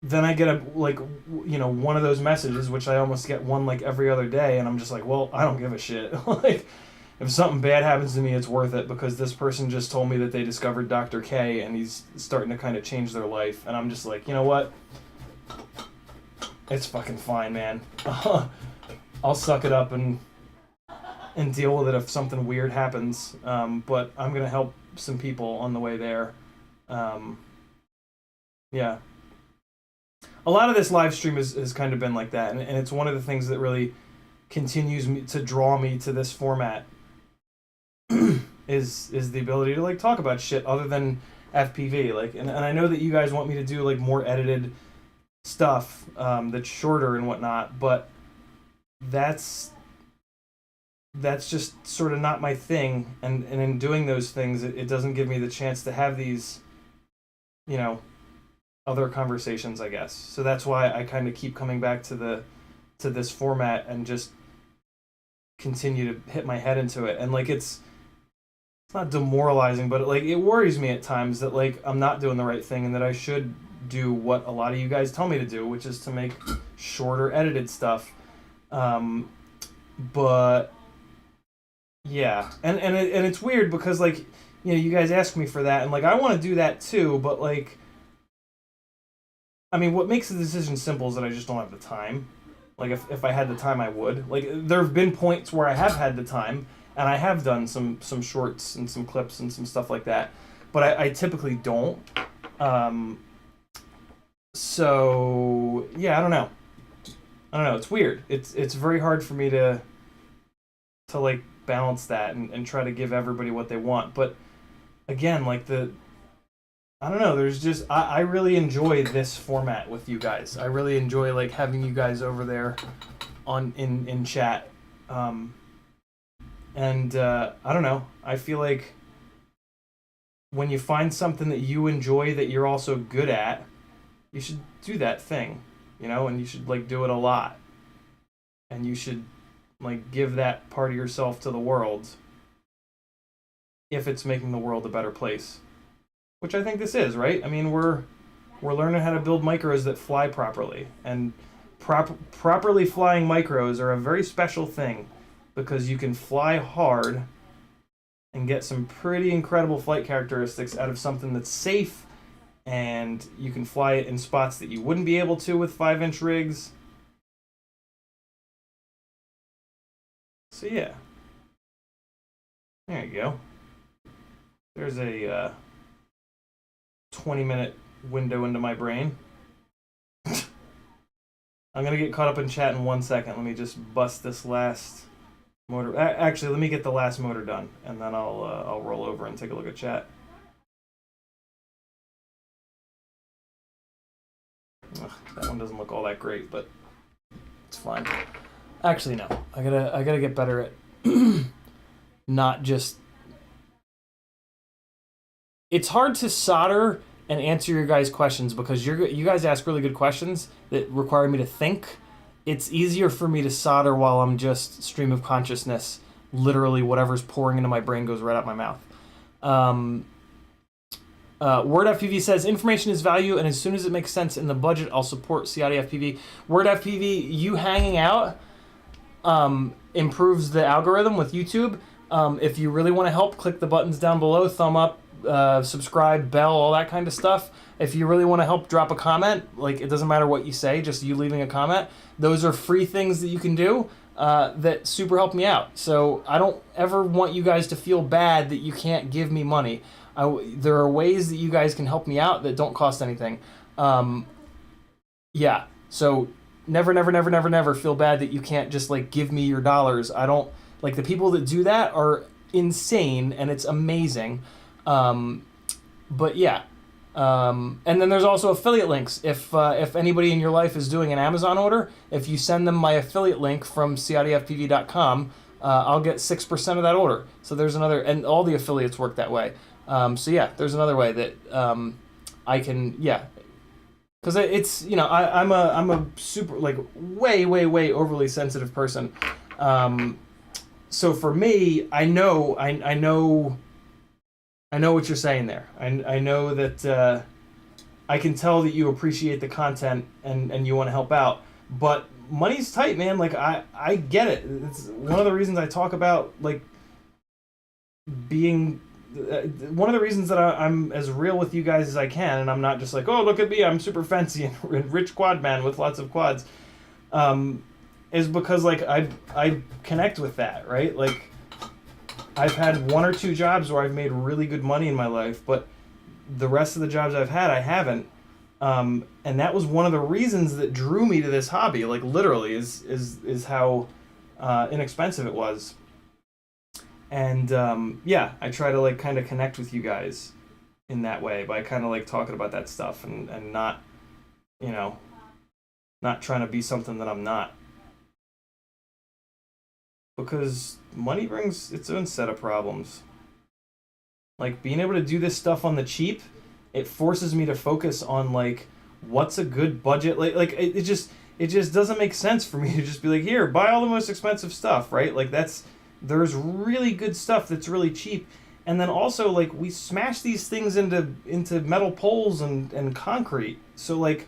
then I get a, like, you know, one of those messages, which I almost get one like every other day, and I'm just like, well, I don't give a shit. Like, if something bad happens to me, it's worth it, because this person just told me that they discovered Dr. K and he's starting to kind of change their life, and I'm just like, you know what? It's fucking fine, man. I'll suck it up and deal with it if something weird happens. But I'm gonna help some people on the way there. Yeah. A lot of this live stream has kind of been like that, and it's one of the things that really continues to draw me to this format is the ability to like talk about shit other than FPV. Like, and I know that you guys want me to do like more edited stuff that's shorter and whatnot, but that's just sort of not my thing, and in doing those things, it doesn't give me the chance to have these, you know, other conversations, I guess. So that's why I kind of keep coming back to this format and just continue to hit my head into it. And like it's not demoralizing, but like it worries me at times that like I'm not doing the right thing, and that I should do what a lot of you guys tell me to do, which is to make shorter edited stuff. But yeah, and it's weird because like, you know, you guys ask me for that, and like I want to do that too, but like, I mean, what makes the decision simple is that I just don't have the time. Like, if I had the time, I would. Like, there have been points where I have had the time, and I have done some shorts and some clips and some stuff like that, but I typically don't. So yeah, I don't know. It's weird. It's very hard for me to like balance that and try to give everybody what they want. But again, like I don't know, there's just, I really enjoy this format with you guys. I really enjoy like having you guys over there in chat. I don't know, I feel like when you find something that you enjoy that you're also good at, you should do that thing, you know, and you should like do it a lot. And you should like give that part of yourself to the world if it's making the world a better place. Which I think this is, right? I mean, we're learning how to build micros that fly properly, and properly flying micros are a very special thing, because you can fly hard and get some pretty incredible flight characteristics out of something that's safe, and you can fly it in spots that you wouldn't be able to with 5-inch rigs. So yeah, there you go. There's a 20-minute window into my brain. I'm gonna get caught up in chat in 1 second. Let me just bust this last motor. Actually, let me get the last motor done, and then I'll roll over and take a look at chat. Ugh, that one doesn't look all that great, but it's fine. Actually, no. I gotta get better at not just. It's hard to solder and answer your guys' questions, because you guys ask really good questions that require me to think. It's easier for me to solder while I'm just stream of consciousness. Literally, whatever's pouring into my brain goes right out my mouth. WordFPV says, information is value, and as soon as it makes sense in the budget, I'll support CiottiFPV. WordFPV, you hanging out improves the algorithm with YouTube. If you really want to help, click the buttons down below, thumb up, subscribe, bell, all that kind of stuff. If you really want to help, drop a comment. Like, it doesn't matter what you say, just you leaving a comment. Those are free things that you can do that super help me out. So I don't ever want you guys to feel bad that you can't give me money. There are ways that you guys can help me out that don't cost anything. Yeah, so never feel bad that you can't just like give me your dollars. I don't, like, the people that do that are insane, and it's amazing. But yeah. And then there's also affiliate links. If anybody in your life is doing an Amazon order, if you send them my affiliate link from CiottiFPV.com, I'll get 6% of that order. So there's another, and all the affiliates work that way. So yeah, there's another way that I can, yeah. Because it's, you know, I'm a super, like, way overly sensitive person. So for me, I know what you're saying there. I know that I can tell that you appreciate the content and you want to help out. But money's tight, man. Like, I get it. It's one of the reasons I talk about, like, being... one of the reasons that I'm as real with you guys as I can, and I'm not just like, oh, look at me, I'm super fancy and rich quad man with lots of quads, is because, like, I connect with that, right? Like, I've had 1 or 2 jobs where I've made really good money in my life, but the rest of the jobs I've had, I haven't. And that was one of the reasons that drew me to this hobby, like, literally, is how inexpensive it was. And yeah, I try to, like, kind of connect with you guys in that way by kind of, like, talking about that stuff and not, you know, not trying to be something that I'm not. Because money brings its own set of problems. Like, being able to do this stuff on the cheap, it forces me to focus on, like, what's a good budget. Like it just doesn't make sense for me to just be like, here, buy all the most expensive stuff, right? Like, there's really good stuff that's really cheap. And then also, like, we smash these things into metal poles and concrete. So, like,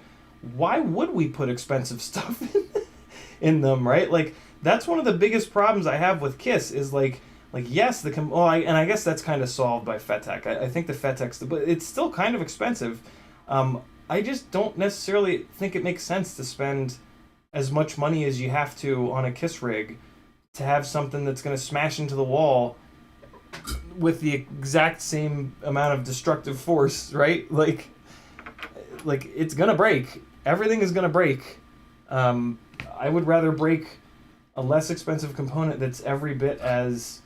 why would we put expensive stuff in them, right? Like, that's one of the biggest problems I have with KISS is, like yes, and I guess that's kind of solved by FETech. I think the FETech's, but it's still kind of expensive. I just don't necessarily think it makes sense to spend as much money as you have to on a KISS rig to have something that's going to smash into the wall with the exact same amount of destructive force, right? Like it's going to break. Everything is going to break. I would rather break a less expensive component that's every bit as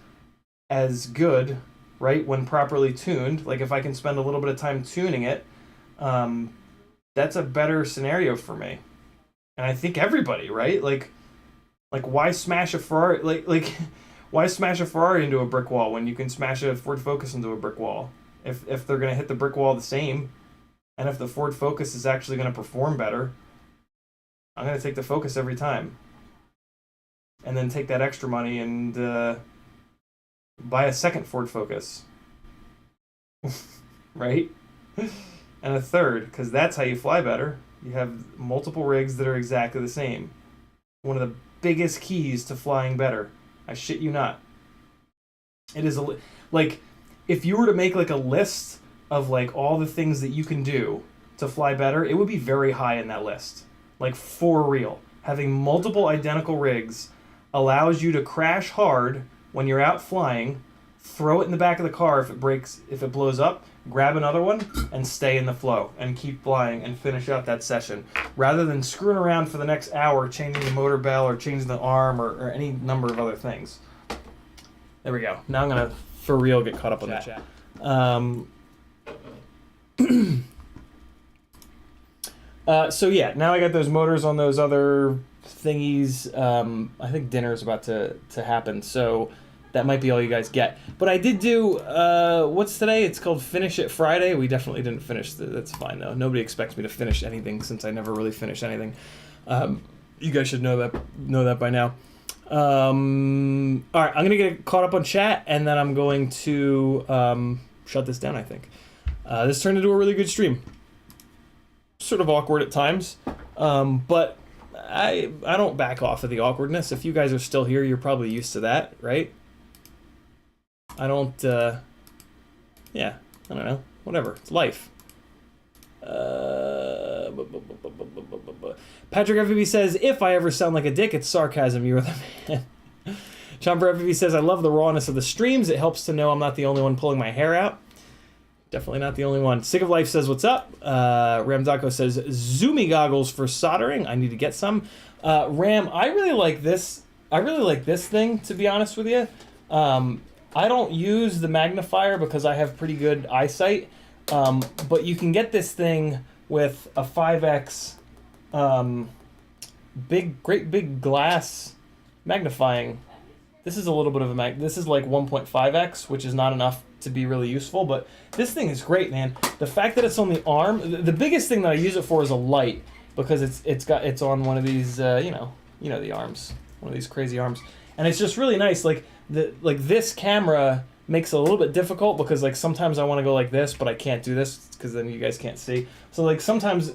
good, right, when properly tuned. Like, if I can spend a little bit of time tuning it, that's a better scenario for me. And I think everybody, right? Like why smash a Ferrari? Like why smash a Ferrari into a brick wall when you can smash a Ford Focus into a brick wall? If they're gonna hit the brick wall the same, and if the Ford Focus is actually gonna perform better, I'm gonna take the Focus every time. And then take that extra money and buy a second Ford Focus. Right? And a third, because that's how you fly better. You have multiple rigs that are exactly the same. One of the biggest keys to flying better. I shit you not. It is like, if you were to make, like, a list of, like, all the things that you can do to fly better, it would be very high in that list. Like, for real. Having multiple identical rigs allows you to crash hard when you're out flying, throw it in the back of the car if it blows up, grab another one, and stay in the flow, and keep flying and finish out that session, rather than screwing around for the next hour, changing the motor bell or changing the arm or any number of other things. There we go. Now I'm going to, for real, get caught up on that chat. So yeah, now I got those motors on those other thingies. I think dinner's about to happen, so that might be all you guys get. But I did do, what's today? It's called Finish It Friday. We definitely didn't finish. That's fine, though. Nobody expects me to finish anything since I never really finish anything. You guys should know that by now. All right, I'm going to get caught up on chat, and then I'm going to shut this down, I think. This turned into a really good stream. Sort of awkward at times, but I don't back off of the awkwardness. If you guys are still here, you're probably used to that, right? I don't, yeah, I don't know. Whatever, it's life. Patrick FPV says, if I ever sound like a dick, it's sarcasm. You're the man. Chomper FPV says, I love the rawness of the streams. It helps to know I'm not the only one pulling my hair out. Definitely not the only one. Sick of Life says, what's up? Ramdako says, zoomy goggles for soldering. I need to get some. Ram, I really like this. I really like this thing, to be honest with you. I don't use the magnifier because I have pretty good eyesight. But you can get this thing with a 5x great big glass magnifying. This is a little bit of a this is like 1.5x, which is not enough to be really useful, but this thing is great, man. The fact that it's on the arm, the biggest thing that I use it for is a light, because it's on one of these you know the arms, one of these crazy arms, and it's just really nice. Like this camera makes it a little bit difficult because like sometimes I want to go like this, but I can't do this because then you guys can't see. So like sometimes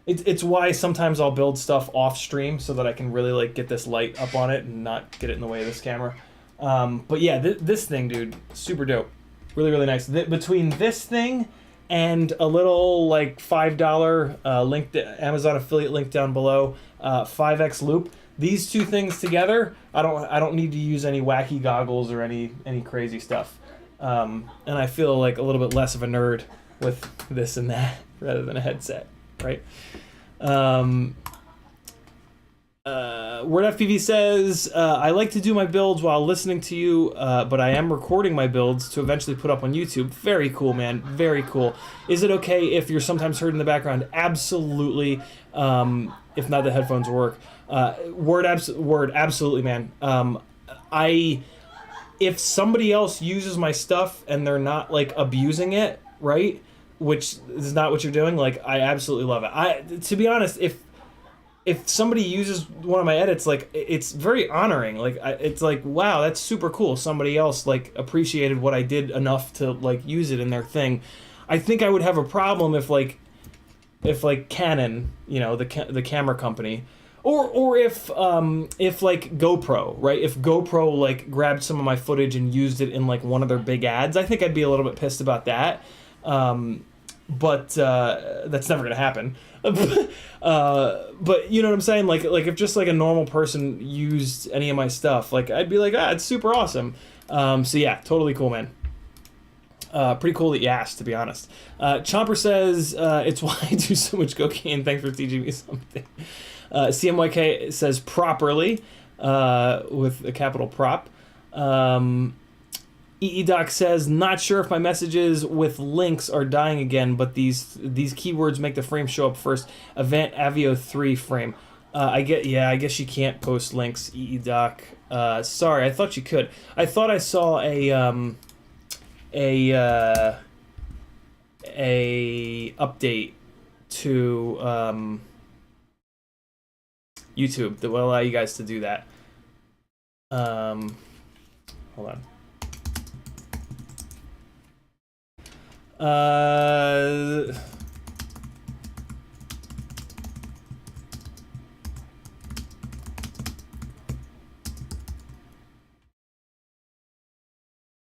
it's why sometimes I'll build stuff off stream so that I can really like get this light up on it and not get it in the way of this camera. But yeah, this thing, dude, super dope. Really, really nice. Between this thing and a little like $5 link, Amazon affiliate link down below, 5x loop. These two things together, I don't need to use any wacky goggles or any crazy stuff. And I feel like a little bit less of a nerd with this and that rather than a headset, right? WordFPV says, I like to do my builds while listening to you, but I am recording my builds to eventually put up on YouTube. Very cool, man. Very cool. Is it okay if you're sometimes heard in the background? Absolutely. If not, the headphones work. Word, absolutely, man. If somebody else uses my stuff and they're not like abusing it, right? Which is not what you're doing. Like, I absolutely love it. To be honest, if somebody uses one of my edits, like, it's very honoring. Like, it's like, wow, that's super cool. Somebody else like appreciated what I did enough to like use it in their thing. I think I would have a problem if Canon, you know, the camera company, or if like GoPro, right? If GoPro like grabbed some of my footage and used it in like one of their big ads, I think I'd be a little bit pissed about that. But that's never gonna happen. But you know what I'm saying? Like if just like a normal person used any of my stuff, like I'd be like, it's super awesome. So yeah, totally cool, man. Pretty cool that you asked, to be honest. Chomper says, it's why I do so much cocaine. Thanks for teaching me something. CMYK says properly, with a capital prop. EEDoc says, not sure if my messages with links are dying again, but these keywords make the frame show up first. Event Avio 3 frame. I guess you can't post links, EEDoc. Sorry, I thought you could. I thought I saw a update to YouTube that will allow you guys to do that. Hold on.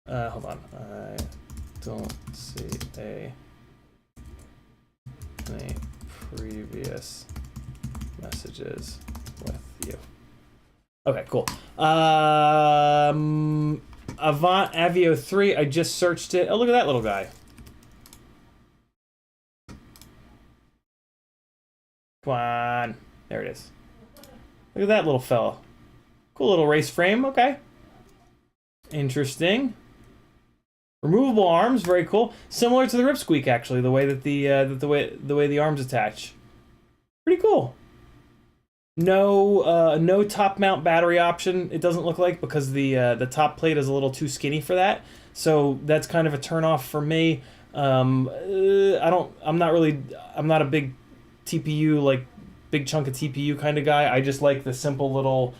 Hold on. I don't see any previous messages with you. Okay, cool. Avant Avio 3, I just searched it. Oh, look at that little guy. Come on. There it is. Look at that little fella. Cool little race frame. Okay. Interesting. Removable arms, very cool. Similar to the Squeak, actually, the way that the way the arms attach. Pretty cool. No top mount battery option. It doesn't look like, because the top plate is a little too skinny for that. So that's kind of a turn off for me. I'm not a big TPU, like big chunk of TPU kind of guy. I just like the simple little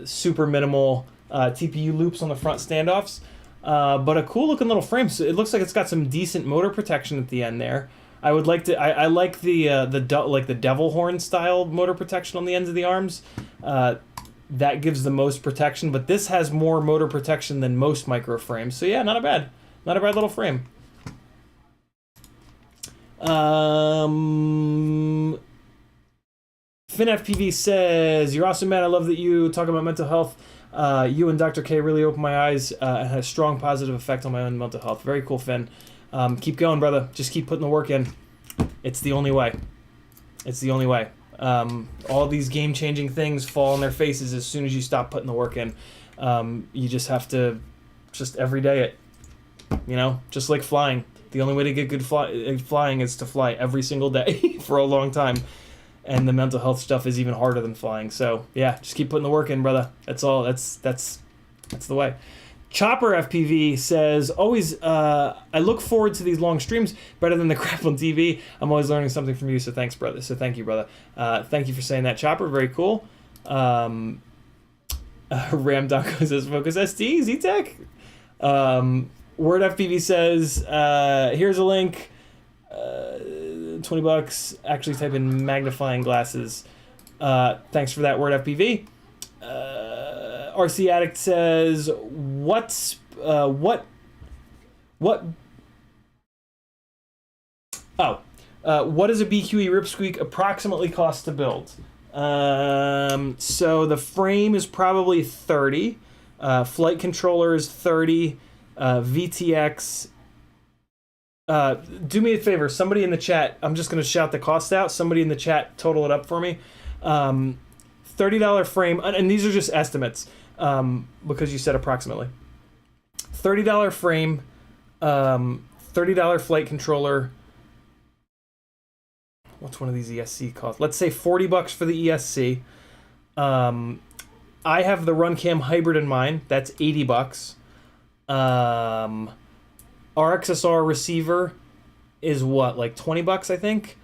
super minimal TPU loops on the front standoffs. But a cool looking little frame. So it looks like it's got some decent motor protection at the end there. I would like to. I like the devil horn style motor protection on the ends of the arms. That gives the most protection, but this has more motor protection than most micro frames. So yeah, not a bad little frame. FinFPV says, "You're awesome, man. I love that you talk about mental health. You and Dr. K really opened my eyes and had a strong positive effect on my own mental health." Very cool, Finn. Keep going, brother. Just keep putting the work in. It's the only way. It's the only way. All these game-changing things fall on their faces as soon as you stop putting the work in. You just have to every day it. You know, just like flying. The only way to get good flying is to fly every single day for a long time. And the mental health stuff is even harder than flying. So yeah, just keep putting the work in, brother. That's all. That's the way. Chopper FPV says, always, I look forward to these long streams better than the crap on TV. I'm always learning something from you, so thanks, brother. So thank you, brother. Thank you for saying that, Chopper. Very cool. Ram Donko says, Focus SD, Z-Tech. Word FPV says, here's a link. $20. Actually type in magnifying glasses. Thanks for that, Word FPV. RC Addict says, what does a BQE Rip Squeak approximately cost to build? So the frame is probably 30. Flight controller is 30. VTX. Do me a favor, somebody in the chat, I'm just going to shout the cost out. Somebody in the chat total it up for me. $30 frame, and these are just estimates, because you said approximately. $30 frame, $30 flight controller. What's one of these ESC cost? Let's say $40 for the ESC. I have the Runcam Hybrid in mind. That's $80. RXSR receiver is what, like $20, I think.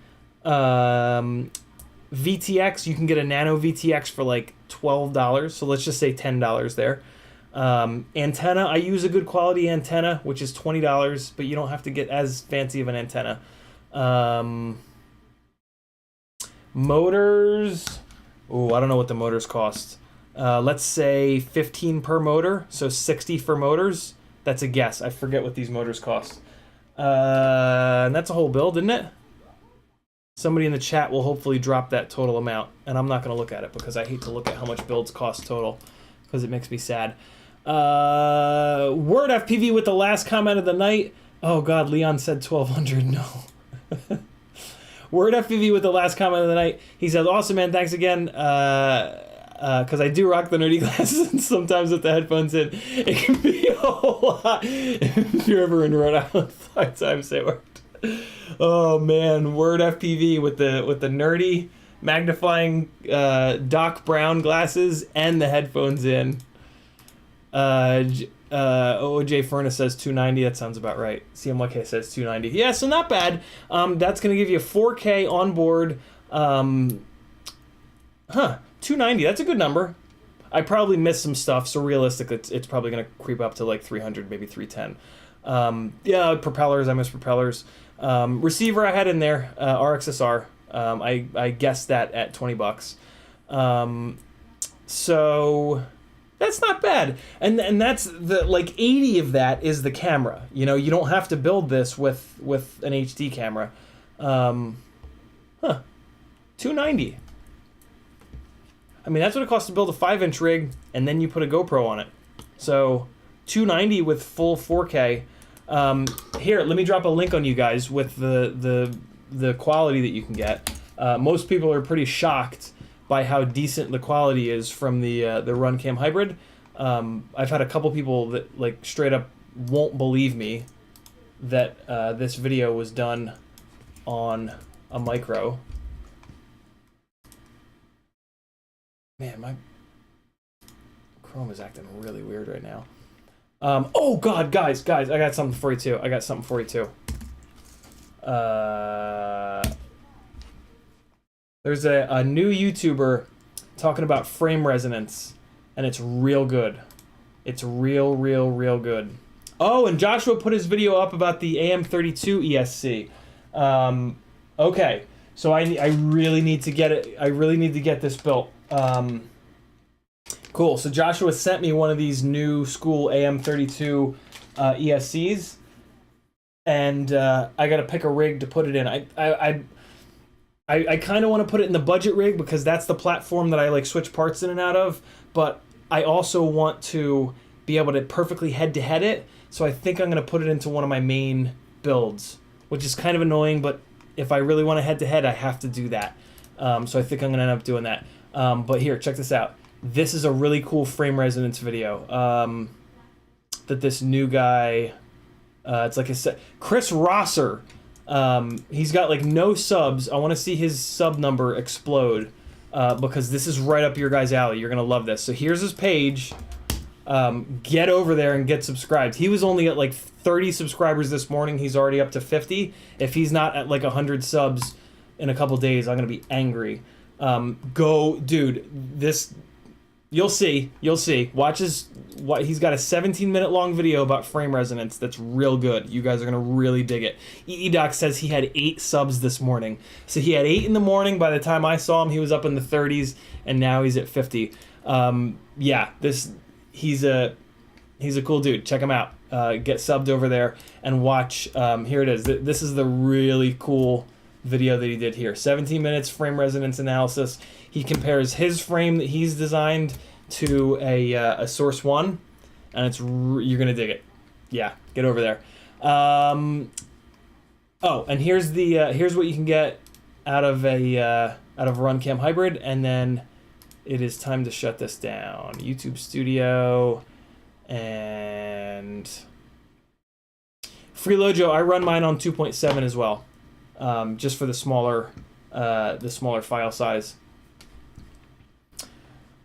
VTX, you can get a Nano VTX for like $12, so let's just say $10 there. Antenna, I use a good quality antenna, which is $20, but you don't have to get as fancy of an antenna. Motors, oh, I don't know what the motors cost. Let's say 15 per motor, so 60 for motors. That's a guess. I forget what these motors cost. And that's a whole build, isn't it? Somebody in the chat will hopefully drop that total amount, and I'm not going to look at it because I hate to look at how much builds cost total because it makes me sad. Word FPV with the last comment of the night. Oh God, Leon said 1200. No. Word FPV with the last comment of the night. He says, "Awesome, man. Thanks again. Because I do rock the nerdy glasses, and sometimes with the headphones in, it can be a whole lot. If you're ever in Rhode Island, 5 times say word." Oh man, Word FPV with the nerdy magnifying Doc Brown glasses and the headphones in. OJ Furnace says 290. That sounds about right. CMYK says 290. Yeah, so not bad. That's gonna give you 4K on board. 290. That's a good number. I probably missed some stuff, so realistically, it's probably gonna creep up to like 300, maybe 310. Yeah, propellers. I missed propellers. Receiver I had in there, RXSR. I guessed that at $20. So that's not bad. And that's the like 80 of that is the camera. You know, you don't have to build this with an HD camera. 290. I mean, that's what it costs to build a 5-inch rig, and then you put a GoPro on it. So $290 with full 4K. Here, let me drop a link on you guys with the quality that you can get. Most people are pretty shocked by how decent the quality is from the Runcam Hybrid. I've had a couple people that like straight up won't believe me that this video was done on a micro. Man, my Chrome is acting really weird right now. Oh God, guys, I got something for you too. There's a new YouTuber talking about frame resonance, and it's real good. It's real good. Oh, and Joshua put his video up about the AM32 ESC. Okay, so I really need to get it. I really need to get this built. Cool. So Joshua sent me one of these new school AM32 ESCs, and I got to pick a rig to put it in. I kind of want to put it in the budget rig because that's the platform that I like switch parts in and out of, but I also want to be able to perfectly head-to-head it, so I think I'm going to put it into one of my main builds, which is kind of annoying, but if I really want to head-to-head, I have to do that. So I think I'm going to end up doing that. But here, check this out. This is a really cool frame resonance video that this new guy, it's like Chris Rosser. He's got like no subs. I want to see his sub number explode because this is right up your guys' alley. You're gonna love this. So here's his page. Get over there and get subscribed. He was only at like 30 subscribers this morning. He's already up to 50. If he's not at like 100 subs in a couple days, I'm gonna be angry. Go, dude. This. You'll see. Watch he's got a 17-minute long video about frame resonance that's real good. You guys are gonna really dig it. EEDoc says he had 8 subs this morning. So he had 8 in the morning. By the time I saw him, he was up in the 30s, and now he's at 50. Yeah, he's a cool dude. Check him out. Get subbed over there and watch. Here it is. This is the really cool video that he did here. 17 minutes frame resonance analysis. He compares his frame that he's designed to a Source One, and you're gonna dig it. Yeah, get over there. Oh, and here's what you can get out of a Runcam Hybrid, and then it is time to shut this down. YouTube Studio and Freelojo. I run mine on 2.7 as well. Just for the smaller file size.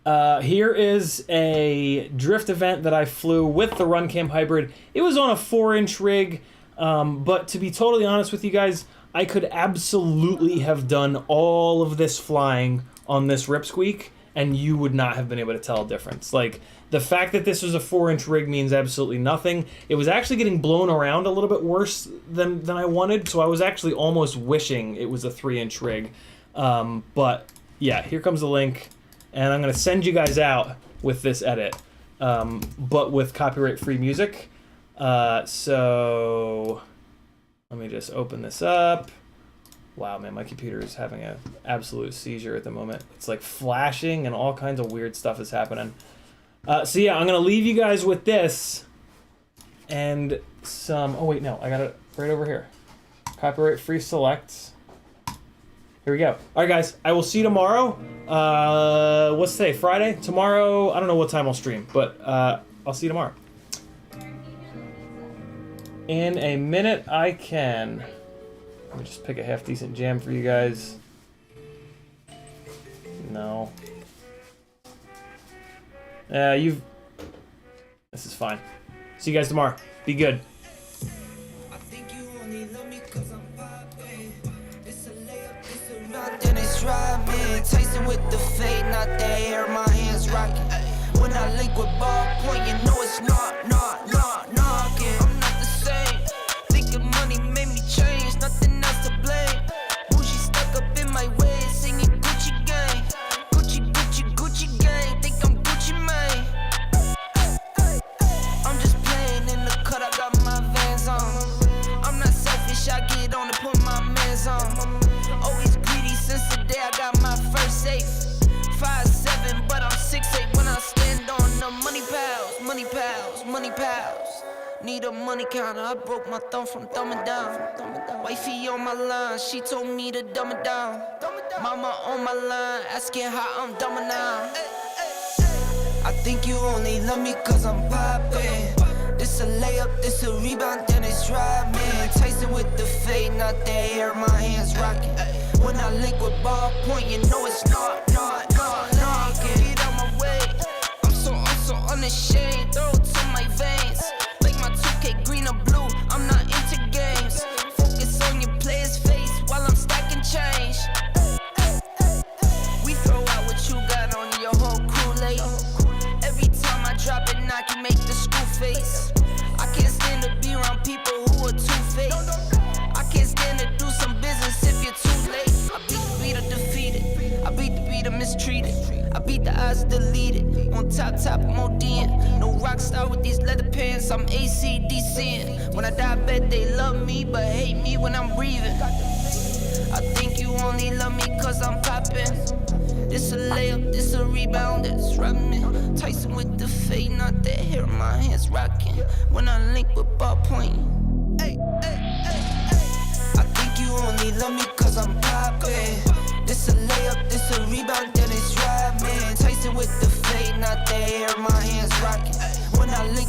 Here is a drift event that I flew with the Runcam Hybrid. It was on a 4-inch rig, but to be totally honest with you guys, I could absolutely have done all of this flying on this Ripsqueak, and you would not have been able to tell a difference. Like, the fact that this was a 4-inch rig means absolutely nothing. It was actually getting blown around a little bit worse than I wanted, so I was actually almost wishing it was a 3-inch rig. But yeah, here comes the link, and I'm gonna send you guys out with this edit, but with copyright-free music. So let me just open this up. Wow, man, my computer is having an absolute seizure at the moment. It's like flashing and all kinds of weird stuff is happening. So yeah, I'm gonna leave you guys with this and some. Oh wait, no, I got it right over here. Copyright free selects. Here we go. All right, guys, I will see you tomorrow. What's today? Friday. Tomorrow, I don't know what time I'll stream, but I'll see you tomorrow. In a minute, I can. Let me just pick a half decent jam for you guys. No. This is fine. See you guys tomorrow. Be good. I think you only love me 'cause I'm poppin'. It's a layup, it's a run, then it's rhyming. Tasting with the fade, not the air, my hands rocking. When I link with ballpoint, you know it's knocking. I'm not the same. Thinking money made me change, nothing else to blame. Bougie stuck up in my way, singing Gucci gang. Gucci gang, think I'm Gucci Mane. I'm just playing in the cut, I got my Vans on. I'm not selfish, I get on and put my mans on. Always greedy since the day I got my first safe. 5'7", but I'm 6'8" when I stand on the money pals. Need a money counter, I broke my thumb from thumbing down. Wifey on my line, she told me to dumb it down. Mama on my line, asking how I'm dumbing now. I think you only love me 'cause I'm poppin'. This a layup, this a rebound, then it's driving. Tasting with the fade, not the air, my hands rocking. When I link with ballpoint, you know it's not knocking. shame, throw it to my veins. Like my 2K green or blue, I'm not into games. Focus on your player's face while I'm stacking change. We throw out what you got on your whole Kool-Aid. Every time I drop it, knock you make the school face. I can't stand to be around people who are two-faced. I can't stand to do some business if you're too late. I beat the beat or defeated. I beat the beat or mistreated. I beat the odds deleted. On top, I'm ODing. No rock star with these leather pants. I'm AC/DCing. When I die, I bet they love me, but hate me when I'm breathing. I think you only love me cause I'm popping. This a layup, this a rebound, that's rubbing. Tyson with the fade, not the hair, my hands rocking. When I link with ballpoint. Hey, hey, hey, hey. I think you only love me cause I'm popping. This a layup, this a rebound, then it's driving. Tyson with the fade, not the hair, my hands rocking. When I link